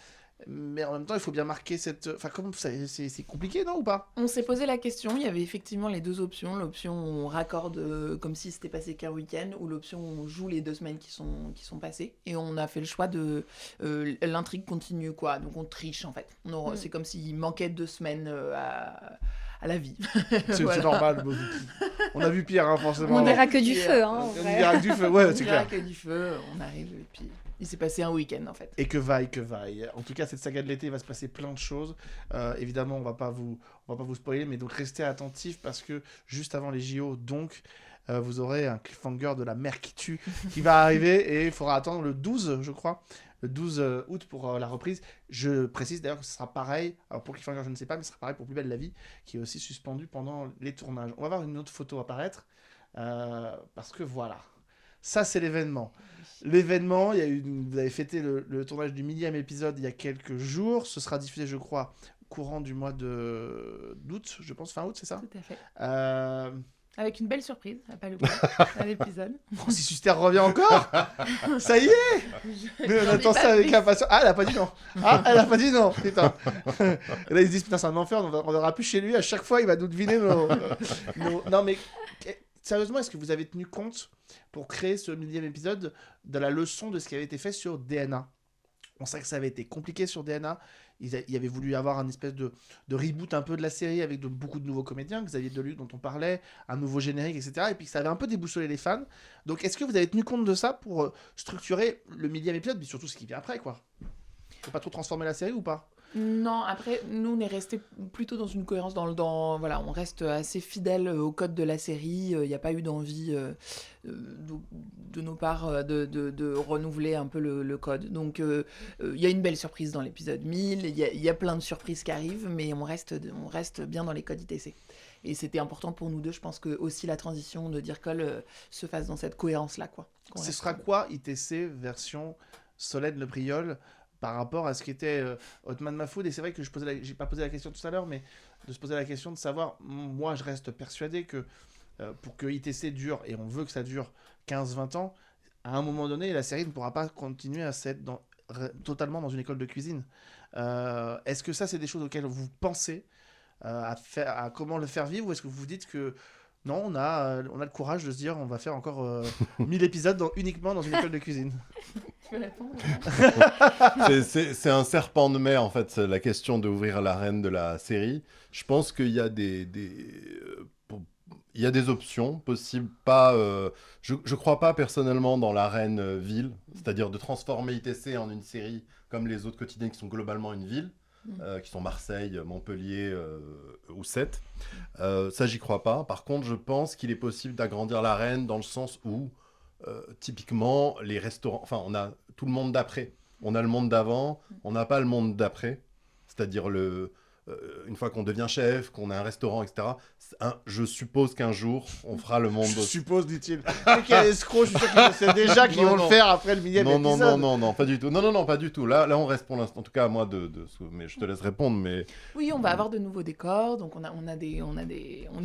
mais en même temps il faut bien marquer cette... Enfin, comment c'est compliqué, non, ou pas? On s'est posé la question, il y avait effectivement les deux options, l'option où on raccorde comme si c'était passé qu'un week-end, ou l'option où on joue les 2 semaines qui sont passées, et on a fait le choix de l'intrigue continue, quoi, donc on triche en fait. C'est comme s'il manquait 2 semaines à la vie. C'est normal. On a vu pire, hein, forcément. On dira que du feu, hein. On dira que du feu, ouais, c'est clair. On dira que du feu, on arrive, et puis il s'est passé un week-end en fait. Et que vaille. En tout cas, cette saga de l'été, il va se passer plein de choses. Évidemment, on va pas vous spoiler, mais donc restez attentifs parce que juste avant les JO, donc, vous aurez un cliffhanger de la mère qui tue qui va arriver, et il faudra attendre le 12, je crois. Le 12 août pour la reprise. Je précise d'ailleurs que ce sera pareil, alors pour Cliffhanger je ne sais pas, mais ce sera pareil pour Plus belle la vie, qui est aussi suspendu pendant les tournages. On va voir une autre photo apparaître, parce que voilà, ça c'est l'événement. L'événement, vous avez fêté le tournage du 1000e épisode il y a quelques jours, ce sera diffusé je crois courant du mois d'août, je pense fin août, c'est ça? Tout à fait. Avec une belle surprise, à pas louper, à l'épisode. Francis Huster revient encore. Ça y est. Mais on attend ça avec impatience. Ah, elle a pas dit non. Elle a pas dit non. Putain. Et là, ils se disent, putain, c'est un enfer, on n'aura plus chez lui. À chaque fois, il va nous deviner nos... Non, mais sérieusement, est-ce que vous avez tenu compte, pour créer ce 1000e épisode, de la leçon de ce qui avait été fait sur DNA? On sait que ça avait été compliqué sur DNA. Il y avait voulu avoir un espèce de reboot un peu de la série avec beaucoup de nouveaux comédiens, Xavier Deluc dont on parlait, un nouveau générique, etc. Et puis ça avait un peu déboussolé les fans. Donc est-ce que vous avez tenu compte de ça pour structurer le 1000e épisode, mais surtout ce qui vient après, quoi? Faut pas trop transformer la série ou pas? Non, après, nous, on est resté plutôt dans une cohérence voilà, on reste assez fidèle au code de la série. Il n'y a pas eu d'envie de nos parts de renouveler un peu le code. Donc, il y a une belle surprise dans l'épisode 1000. Il y a plein de surprises qui arrivent, mais on reste bien dans les codes ITC. Et c'était important pour nous deux. Je pense que aussi la transition de Dirkol se fasse dans cette cohérence-là, quoi. Ce sera quoi ITC version Solène Le Priol par rapport à ce qu'était Othman Mahfoud? Et c'est vrai que j'ai pas posé la question tout à l'heure, mais de se poser la question de savoir, moi je reste persuadé que pour que ITC dure, et on veut que ça dure 15-20 ans, à un moment donné, la série ne pourra pas continuer à s'être totalement dans une école de cuisine. Est-ce que ça, c'est des choses auxquelles vous pensez à comment le faire vivre, ou est-ce que vous vous dites que non, on a le courage de se dire on va faire encore 1000 épisodes uniquement dans une école de cuisine? C'est un serpent de mer, en fait, c'est la question d'ouvrir l'arène de la série. Je pense qu'il y a il y a des options possibles. Je crois pas personnellement dans l'arène ville, c'est-à-dire de transformer ITC en une série comme les autres quotidiennes qui sont globalement une ville. Qui sont Marseille, Montpellier ou Sète. Ça, j'y crois pas. Par contre, je pense qu'il est possible d'agrandir l'arène dans le sens où, typiquement, les restaurants... Enfin, on a tout le monde d'après. On a le monde d'avant, on n'a pas le monde d'après. C'est-à-dire, une fois qu'on devient chef, qu'on a un restaurant, etc., je suppose qu'un jour, on fera le monde... Je suppose, dit-il. Quel escroc, je suis sûr qu'il sait déjà qu'ils vont le faire après le millième épisode. Non, pas du tout. Non, pas du tout. Là, on reste pour l'instant. En tout cas, moi, mais je te laisse répondre. Mais oui, on va avoir de nouveaux décors, donc on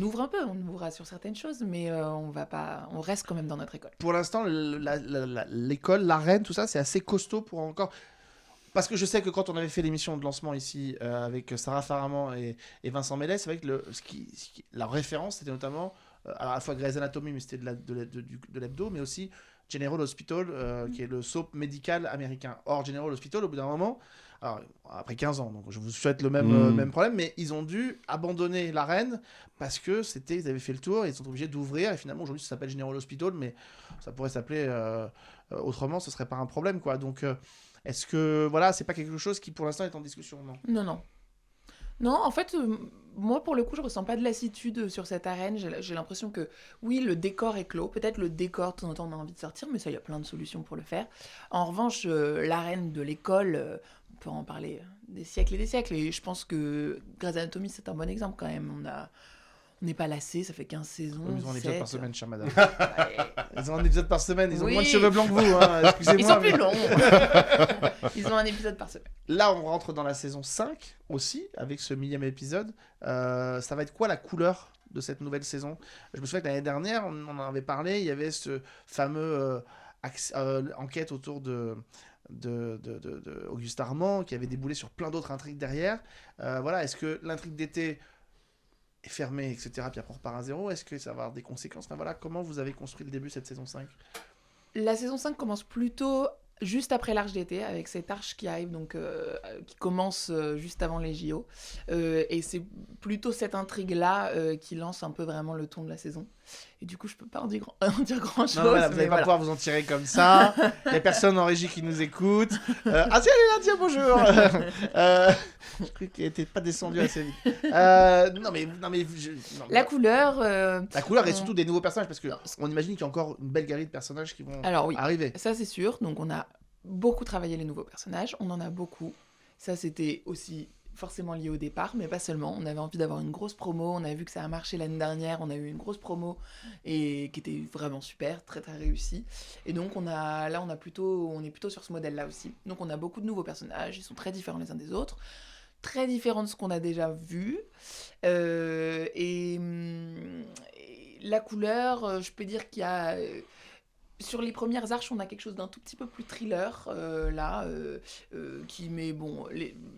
ouvre un peu, on ouvrira sur certaines choses, mais on reste quand même dans notre école. Pour l'instant, l'école, l'arène, tout ça, c'est assez costaud pour encore. Parce que je sais que quand on avait fait l'émission de lancement ici avec Sarah Faraman et Vincent Mellet, c'est vrai que la référence, c'était notamment à la fois Grey's Anatomy, mais c'était de l'hebdo, mais aussi General Hospital, qui est le soap médical américain. Or, General Hospital, au bout d'un moment, alors, après 15 ans, donc je vous souhaite le même problème, mais ils ont dû abandonner l'arène parce que ils avaient fait le tour et ils sont obligés d'ouvrir. Et finalement, aujourd'hui, ça s'appelle General Hospital, mais ça pourrait s'appeler autrement, ce serait pas un problème, quoi. Donc, est-ce que, voilà, c'est pas quelque chose qui, pour l'instant, est en discussion, non? Non, en fait, moi, pour le coup, je ressens pas de lassitude sur cette arène. J'ai l'impression que, oui, le décor est clos. Peut-être le décor, de temps en temps, on a envie de sortir, mais ça, il y a plein de solutions pour le faire. En revanche, l'arène de l'école, on peut en parler des siècles et des siècles. Et je pense que Grey's Anatomy, c'est un bon exemple quand même. On n'est pas lassé, ça fait 15 saisons. Ils ont un 7. épisode par semaine, chère madame. Ils ont un épisode par semaine, ils ont moins de cheveux blancs que vous, hein, excusez-moi. Ils sont plus longs. Ils ont un épisode par semaine. Là, on rentre dans la saison 5 aussi, avec ce 1000e épisode. Ça va être quoi la couleur de cette nouvelle saison? Je me souviens que l'année dernière, on en avait parlé, il y avait ce fameux enquête autour de Auguste Armand, qui avait déboulé sur plein d'autres intrigues derrière. Voilà, est-ce que l'intrigue d'été est fermée, etc., puis après on repart à zéro? Est-ce que ça va avoir des conséquences? Enfin voilà, comment vous avez construit le début de cette saison 5? La saison 5 commence plutôt juste après l'Arche d'été, avec cette arche qui arrive, donc qui commence juste avant les JO. Et c'est plutôt cette intrigue-là qui lance un peu vraiment le ton de la saison. Et du coup, je peux pas en dire grand-chose. Non, voilà, vous n'allez pas pouvoir vous en tirer comme ça. Il n'y a personne en régie qui nous écoute. Ah si, elle est là, tiens, bonjour. Je croyais qu'elle n'était pas descendue assez vite. La couleur... La couleur et surtout des nouveaux personnages, parce qu'on imagine qu'il y a encore une belle galerie de personnages qui vont arriver. Ça c'est sûr. Donc on a beaucoup travaillé les nouveaux personnages. On en a beaucoup. Ça c'était aussi... forcément lié au départ, mais pas seulement. On avait envie d'avoir une grosse promo, on a vu que ça a marché l'année dernière, on a eu une grosse promo et qui était vraiment super, très très réussie. Et donc on est plutôt sur ce modèle-là aussi. Donc on a beaucoup de nouveaux personnages, ils sont très différents les uns des autres, très différents de ce qu'on a déjà vu. Et la couleur, je peux dire qu'il y a... Sur les premières arches, on a quelque chose d'un tout petit peu plus thriller, qui met, bon,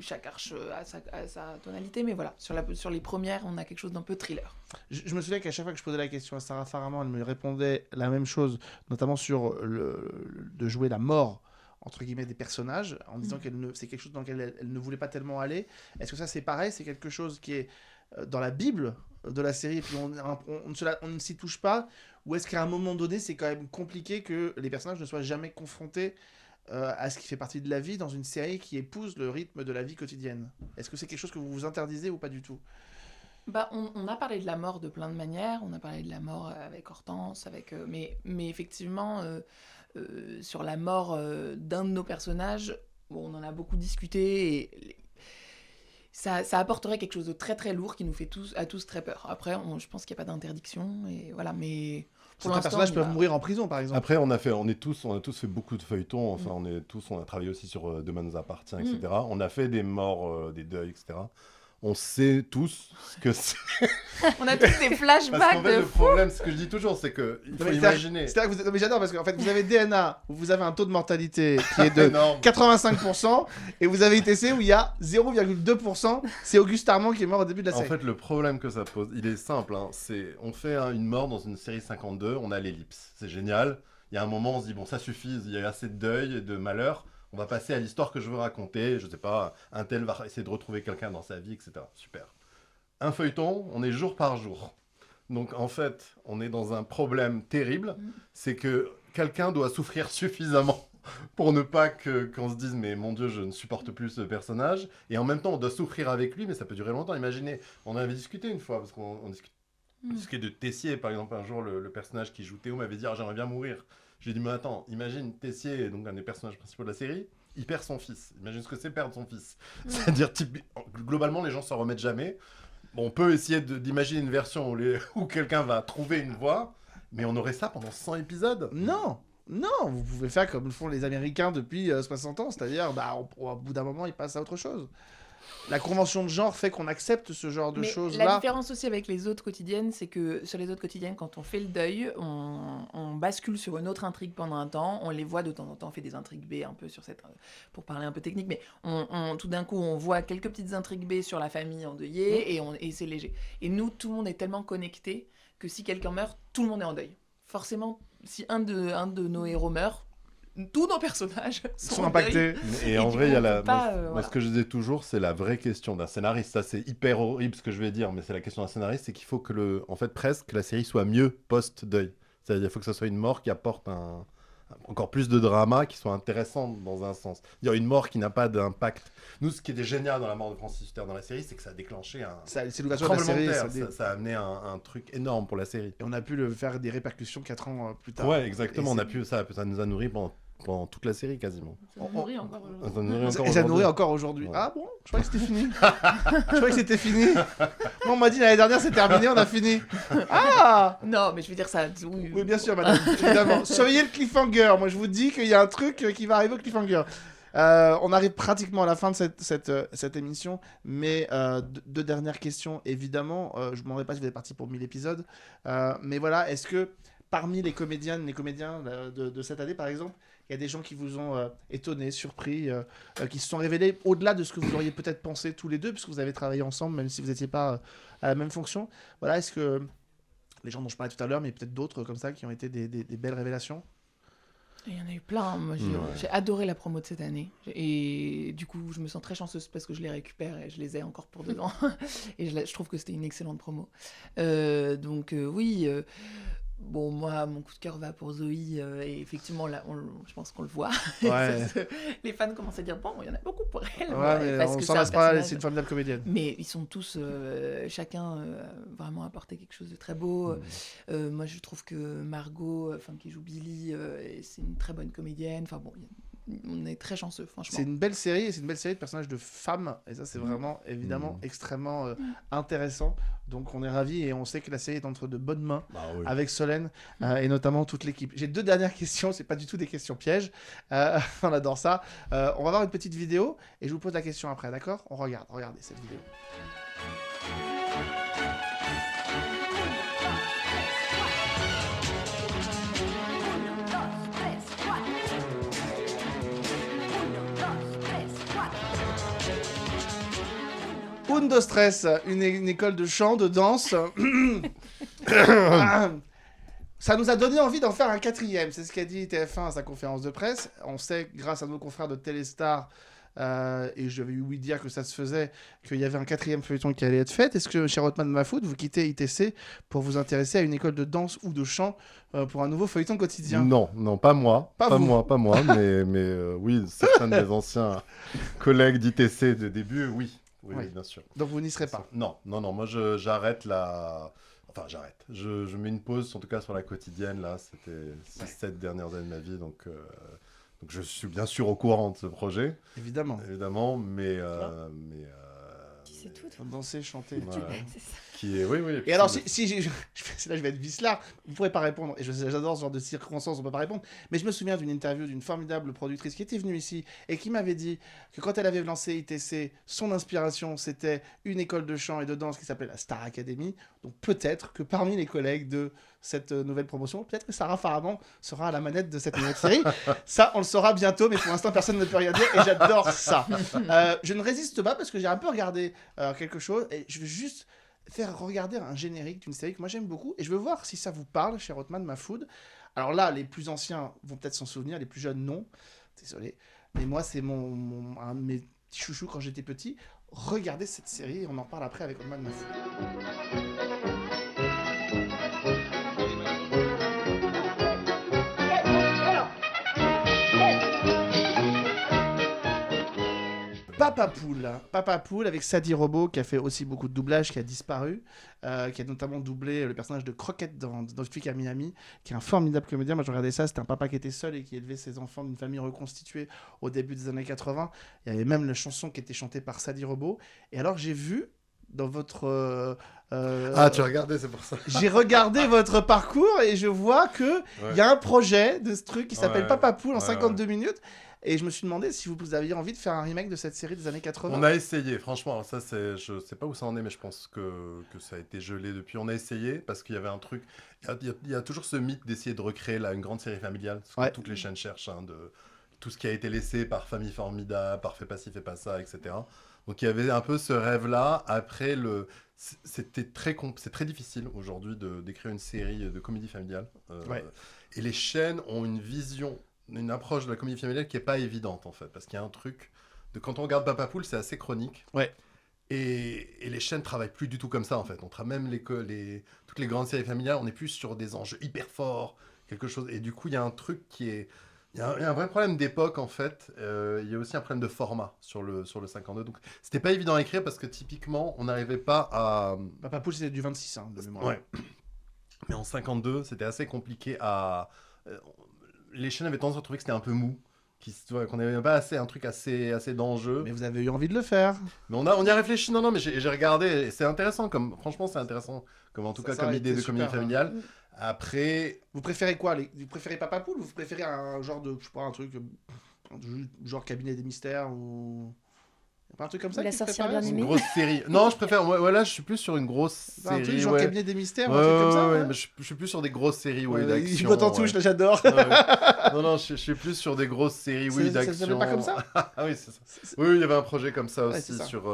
chaque arche a sa tonalité, mais voilà, sur les premières, on a quelque chose d'un peu thriller. Je me souviens qu'à chaque fois que je posais la question à Sarah Faraman, elle me répondait la même chose, notamment sur de jouer la mort, entre guillemets, des personnages, en disant que c'est quelque chose dans lequel elle ne voulait pas tellement aller. Est-ce que ça, c'est pareil? C'est quelque chose qui est dans la Bible de la série, et puis on ne s'y touche pas? Ou est-ce qu'à un moment donné, c'est quand même compliqué que les personnages ne soient jamais confrontés à ce qui fait partie de la vie dans une série qui épouse le rythme de la vie quotidienne? Est-ce que c'est quelque chose que vous vous interdisez ou pas du tout? Bah, on a parlé de la mort de plein de manières. On a parlé de la mort avec Hortense, mais effectivement, sur la mort d'un de nos personnages, bon, on en a beaucoup discuté et ça apporterait quelque chose de très très lourd qui nous fait à tous très peur. Après, je pense qu'il n'y a pas d'interdiction et voilà, mais pour Certains l'instant, personnages peuvent mourir en prison, par exemple. Après, on a tous fait beaucoup de feuilletons. Enfin, on a travaillé aussi sur Demain nous appartient, etc. On a fait des morts, des deuils, etc. On sait tous ce que c'est. On a tous des flashbacks. Parce qu'en fait, le problème, ce que je dis toujours, c'est que il faut imaginer. C'est-à-dire que mais j'adore parce qu'en fait, vous avez DNA où vous avez un taux de mortalité qui est de 85% et vous avez ITC où il y a 0,2%. C'est Auguste Armand qui est mort au début de la série. En fait, le problème que ça pose, il est simple. On fait une mort dans une série 52, on a l'ellipse. C'est génial. Il y a un moment, on se dit, bon, ça suffit, il y a assez de deuil et de malheur. On va passer à l'histoire que je veux raconter. Je sais pas, un tel va essayer de retrouver quelqu'un dans sa vie, etc. Super. Un feuilleton, on est jour par jour. Donc en fait, on est dans un problème terrible. C'est que quelqu'un doit souffrir suffisamment pour ne pas qu'on se dise « mais mon Dieu, je ne supporte plus ce personnage ». Et en même temps, on doit souffrir avec lui, mais ça peut durer longtemps. Imaginez, on avait discuté une fois, parce qu'on discutait de Tessier, par exemple. Un jour, le personnage qui joue Théo m'avait dit « ah, j'aimerais bien mourir ». J'ai dit, mais attends, imagine Tessier, donc un des personnages principaux de la série, il perd son fils. Imagine ce que c'est perdre son fils. C'est-à-dire, globalement, les gens s'en remettent jamais. Bon, on peut essayer d'imaginer une version où quelqu'un va trouver une voie, mais on aurait ça pendant 100 épisodes. Non, vous pouvez faire comme le font les Américains depuis 60 ans, c'est-à-dire, au bout d'un moment, ils passent à autre chose. La convention de genre fait qu'on accepte ce genre de choses-là. La différence aussi avec les autres quotidiennes, c'est que sur les autres quotidiennes, quand on fait le deuil, on bascule sur une autre intrigue pendant un temps. On les voit de temps en temps, on fait des intrigues B un peu sur cette... pour parler un peu technique, mais tout d'un coup, on voit quelques petites intrigues B sur la famille endeuillée et c'est léger. Et nous, tout le monde est tellement connecté que si quelqu'un meurt, tout le monde est en deuil. Forcément, si un de nos héros meurt, tous nos personnages sont impactés. Et en vrai, il y a moi, ce que je disais toujours, c'est la vraie question d'un scénariste. Ça, c'est hyper horrible ce que je vais dire, mais c'est la question d'un scénariste, c'est qu'il faut que en fait, presque, la série soit mieux post-deuil. C'est-à-dire qu'il faut que ça soit une mort qui apporte encore plus de drama, qui soit intéressante dans un sens. Il y a une mort qui n'a pas d'impact. Nous, ce qui était génial dans la mort de Francis Huster dans la série, c'est que ça a déclenché un tremblement de terre. Ça a amené un truc énorme pour la série. Et on a pu le faire des répercussions 4 ans plus tard. Ouais, exactement. On a pu ça nous a nourri pendant toute la série quasiment. Ça nous nourrit encore aujourd'hui. Ça nourrit encore aujourd'hui. Ouais. Ah bon, je croyais que c'était fini. Je croyais que c'était fini. Moi, on m'a dit l'année dernière c'est terminé, on a fini. Ah non, mais je veux dire ça. Oui, bien sûr, madame. Évidemment. Surveillez le cliffhanger. Moi, je vous dis qu'il y a un truc qui va arriver au cliffhanger. On arrive pratiquement à la fin de cette émission, mais deux dernières questions, évidemment. Je ne me demanderai pas si vous êtes parti pour 1000 épisodes. Mais voilà, est-ce que parmi les comédiens de cette année, par exemple, il y a des gens qui vous ont étonné, surpris, qui se sont révélés au-delà de ce que vous auriez peut-être pensé tous les deux, puisque vous avez travaillé ensemble, même si vous n'étiez pas à la même fonction. Voilà, est-ce que les gens dont je parlais tout à l'heure, mais peut-être d'autres comme ça, qui ont été des belles révélations? Il y en a eu plein. Moi, j'ai adoré la promo de cette année. Et du coup, je me sens très chanceuse parce que je les récupère et je les ai encore pour dedans. Et je trouve que c'était une excellente promo. Donc, oui... Bon, moi, mon coup de cœur va pour Zoé, et effectivement, là, je pense qu'on le voit. Ouais. Les fans commencent à dire, bon, il y en a beaucoup pour elle. Ouais, parce on s'en lasse pas, c'est une formidable comédienne. Mais ils sont tous, chacun vraiment apporté quelque chose de très beau. Moi, je trouve que Margot, qui joue Billy, c'est une très bonne comédienne. Enfin bon, on est très chanceux, franchement. C'est une belle série, et c'est une belle série de personnages de femmes, et ça c'est vraiment évidemment extrêmement intéressant. Donc on est ravis et on sait que la série est entre de bonnes mains avec Solène et notamment toute l'équipe. J'ai 2 dernières questions, c'est pas du tout des questions pièges, on adore ça. On va voir une petite vidéo et je vous pose la question après, d'accord? On regardez cette vidéo. Undo Stress, une école de chant, de danse. Ça nous a donné envie d'en faire un 4e. C'est ce qu'a dit TF1 à sa conférence de presse. On sait, grâce à nos confrères de Téléstar, et je vais lui dire que ça se faisait, qu'il y avait un 4e feuilleton qui allait être fait. Est-ce que, cher Othman Mahfoud, vous quittez ITC pour vous intéresser à une école de danse ou de chant pour un nouveau feuilleton quotidien? Non, pas moi. Pas moi, mais oui, certains de mes anciens collègues d'ITC de début, oui, bien sûr. Donc vous n'y serez pas? Non, moi j'arrête la... Enfin, j'arrête. Je mets une pause, en tout cas sur la quotidienne, là, c'était 7 dernières années de ma vie, donc je suis bien sûr au courant de ce projet. Évidemment, mais C'est tout. danser, chanter. Voilà. C'est ça. Qui est, oui. Et alors, c'est là je vais être vicelard, vous ne pourrez pas répondre, et j'adore ce genre de circonstances, on ne peut pas répondre, mais je me souviens d'une interview d'une formidable productrice qui était venue ici et qui m'avait dit que quand elle avait lancé ITC, son inspiration, c'était une école de chant et de danse qui s'appelait la Star Academy. Donc peut-être que parmi les collègues de cette nouvelle promotion, peut-être que Sarah Faraman sera à la manette de cette nouvelle série. Ça, on le saura bientôt, mais pour l'instant, personne ne peut rien dire, et j'adore ça. Je ne résiste pas parce que j'ai un peu regardé quelque chose, et je veux juste faire regarder un générique d'une série que moi j'aime beaucoup, et je veux voir si ça vous parle, cher Othman Mahfoud. Alors là, les plus anciens vont peut-être s'en souvenir, les plus jeunes non, désolé, mais moi c'est un de mes petits chouchous quand j'étais petit. Regardez cette série et on en parle après avec Othman Mahfoud. Papa Poule avec Sadie Robo qui a fait aussi beaucoup de doublage, qui a disparu, qui a notamment doublé le personnage de Croquette dans Flic à Miami, qui est un formidable comédien. Moi je regardais ça, c'était un papa qui était seul et qui élevait ses enfants d'une famille reconstituée au début des années 80. Il y avait même la chanson qui était chantée par Sadie Robo. Et alors j'ai vu dans votre... Ah, tu as regardé, c'est pour ça. J'ai regardé votre parcours et je vois qu'il y a un projet de ce truc qui s'appelle Papa Poule en 52 minutes. Et je me suis demandé si vous aviez envie de faire un remake de cette série des années 80. On a essayé, franchement. Ça, je sais pas où ça en est, mais je pense que ça a été gelé depuis. On a essayé parce qu'il y avait un truc. Il y a toujours ce mythe d'essayer de recréer une grande série familiale. Ce que toutes les chaînes cherchent, de tout ce qui a été laissé par Famille Formidable, par Fais pas ci, fais pas ça, etc. Donc il y avait un peu ce rêve-là. Après, c'est très difficile aujourd'hui d'écrire une série de comédie familiale. Et les chaînes ont une vision, une approche de la comédie familiale qui n'est pas évidente, en fait. Parce qu'il y a un truc... Quand on regarde Papa Poule, c'est assez chronique. Et les chaînes ne travaillent plus du tout comme ça, en fait. On travaille même toutes les grandes séries familiales, on n'est plus sur des enjeux hyper forts, quelque chose... Et du coup, il y a un truc qui est... Il y a un vrai problème d'époque, en fait. Il y a aussi un problème de format sur le 52. Donc, c'était pas évident à écrire parce que, typiquement, on n'arrivait pas à... Papa Poule, c'était du 26, de mémoire. Ouais. Mais en 52, c'était assez compliqué à... Les chaînes avaient tendance à trouver que c'était un peu mou, qu'on n'avait pas un truc assez d'enjeu. Mais vous avez eu envie de le faire. Mais on y a réfléchi, non, mais j'ai regardé, et c'est intéressant, franchement c'est intéressant, comme idée de comédie familiale. Après... Vous préférez quoi? Vous préférez Papa Poule ou vous préférez un genre de, je sais pas, un truc, genre Cabinet des Mystères ou... Pas un truc comme ça? La sorcière bien aimée. Une grosse série. Non, je préfère. Là, je suis plus sur une grosse série. Un truc genre Cabinet des Mystères, un truc comme ça. Mais je suis plus sur des grosses séries, d'action. Quand on touche, là, j'adore. Non, je suis plus sur des grosses séries, d'action. Ça s'appelle pas comme ça? Ah oui, c'est ça. Oui, il y avait un projet comme ça aussi sur.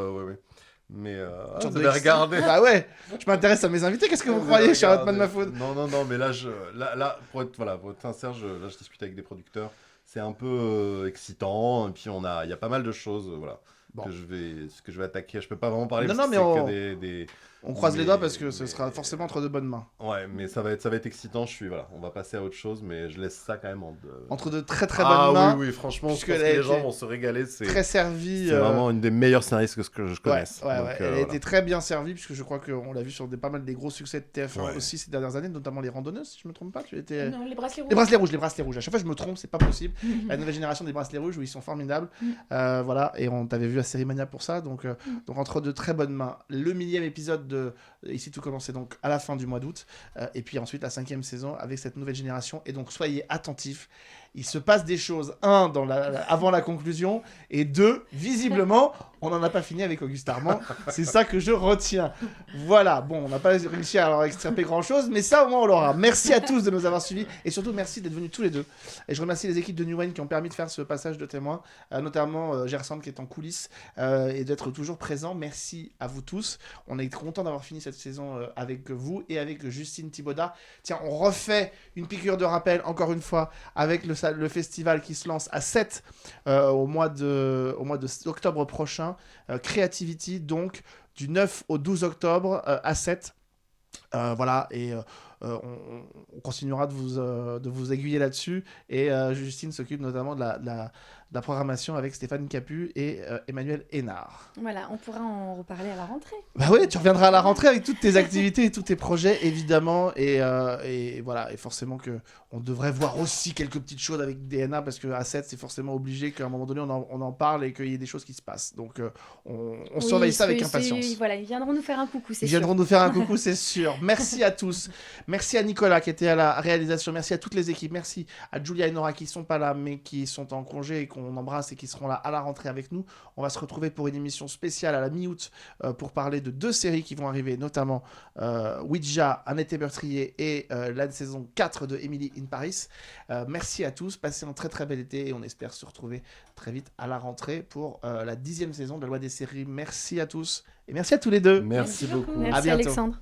Mais je devais regarder. Bah ouais, je m'intéresse à mes invités. Qu'est-ce que vous croyez, cher Othman Mahfoud? Non, mais là, pour être sincère, je discute avec des producteurs. C'est un peu excitant. Et puis il y a pas mal de choses, que je vais attaquer. Je peux pas vraiment parler on croise les doigts parce que ce sera forcément entre de bonnes mains. Ouais, mais ça va être excitant. On va passer à autre chose, mais je laisse ça quand même entre de très très bonnes mains. Oui, franchement, je pense que les gens vont se régaler. C'est très servi. C'est vraiment une des meilleures scénaristes que je connaisse. Elle a été très bien servie puisque je crois qu'on l'a vu sur pas mal des gros succès de TF1 aussi ces dernières années, notamment Les Randonneuses, si je me trompe pas. Non, Les Bracelets Rouges. Les Bracelets Rouges. À chaque fois, je me trompe, c'est pas possible. La nouvelle génération des Bracelets Rouges où ils sont formidables. Et on t'avait vu à Série Mania pour ça, donc entre de très bonnes mains. Le 1000e épisode de Ici tout commençait donc à la fin du mois d'août, et puis ensuite la 5e saison avec cette nouvelle génération, et donc soyez attentifs, il se passe des choses, avant la conclusion, et 2, visiblement, On n'en a pas fini avec Auguste Armand, c'est ça que je retiens. Voilà, bon, on n'a pas réussi à leur extirper grand-chose, mais ça, au moins, on l'aura. Merci à tous de nous avoir suivis, et surtout, merci d'être venus tous les deux. Et je remercie les équipes de New Wayne qui ont permis de faire ce passage de témoin, notamment Gersand qui est en coulisses, et d'être toujours présent. Merci à vous tous. On est content d'avoir fini cette saison avec vous et avec Justine Thibaudat. Tiens, on refait une piqûre de rappel, encore une fois, avec le festival qui se lance à 7 au mois d'octobre prochain. Creativity, donc, du 9 au 12 octobre à 7. Voilà, et on continuera de vous aiguiller là-dessus. Et Justine s'occupe notamment de la programmation avec Stéphane Capu et Emmanuel Hénard. Voilà, on pourra en reparler à la rentrée. Bah oui, tu reviendras à la rentrée avec toutes tes activités et tous tes projets, évidemment. Et voilà, et forcément qu'on devrait voir aussi quelques petites choses avec DNA, parce qu'à 7, c'est forcément obligé qu'à un moment donné, on en parle et qu'il y ait des choses qui se passent. Donc, on surveille ça avec impatience. Voilà, ils viendront nous faire un coucou, c'est sûr. Ils viendront nous faire un coucou, c'est sûr. Merci à tous. Merci à Nicolas qui était à la réalisation. Merci à toutes les équipes. Merci à Julia et Nora qui sont pas là, mais qui sont en congé et qu'on embrasse et qui seront là à la rentrée avec nous. On va se retrouver pour une émission spéciale à la mi-août pour parler de 2 séries qui vont arriver, notamment Ouija, Un été meurtrier et la saison 4 de Emily in Paris. Merci à tous. Passez un très très bel été et on espère se retrouver très vite à la rentrée pour la 10e saison de la Loi des séries. Merci à tous et merci à tous les deux. Merci beaucoup. Merci à bientôt. Alexandre.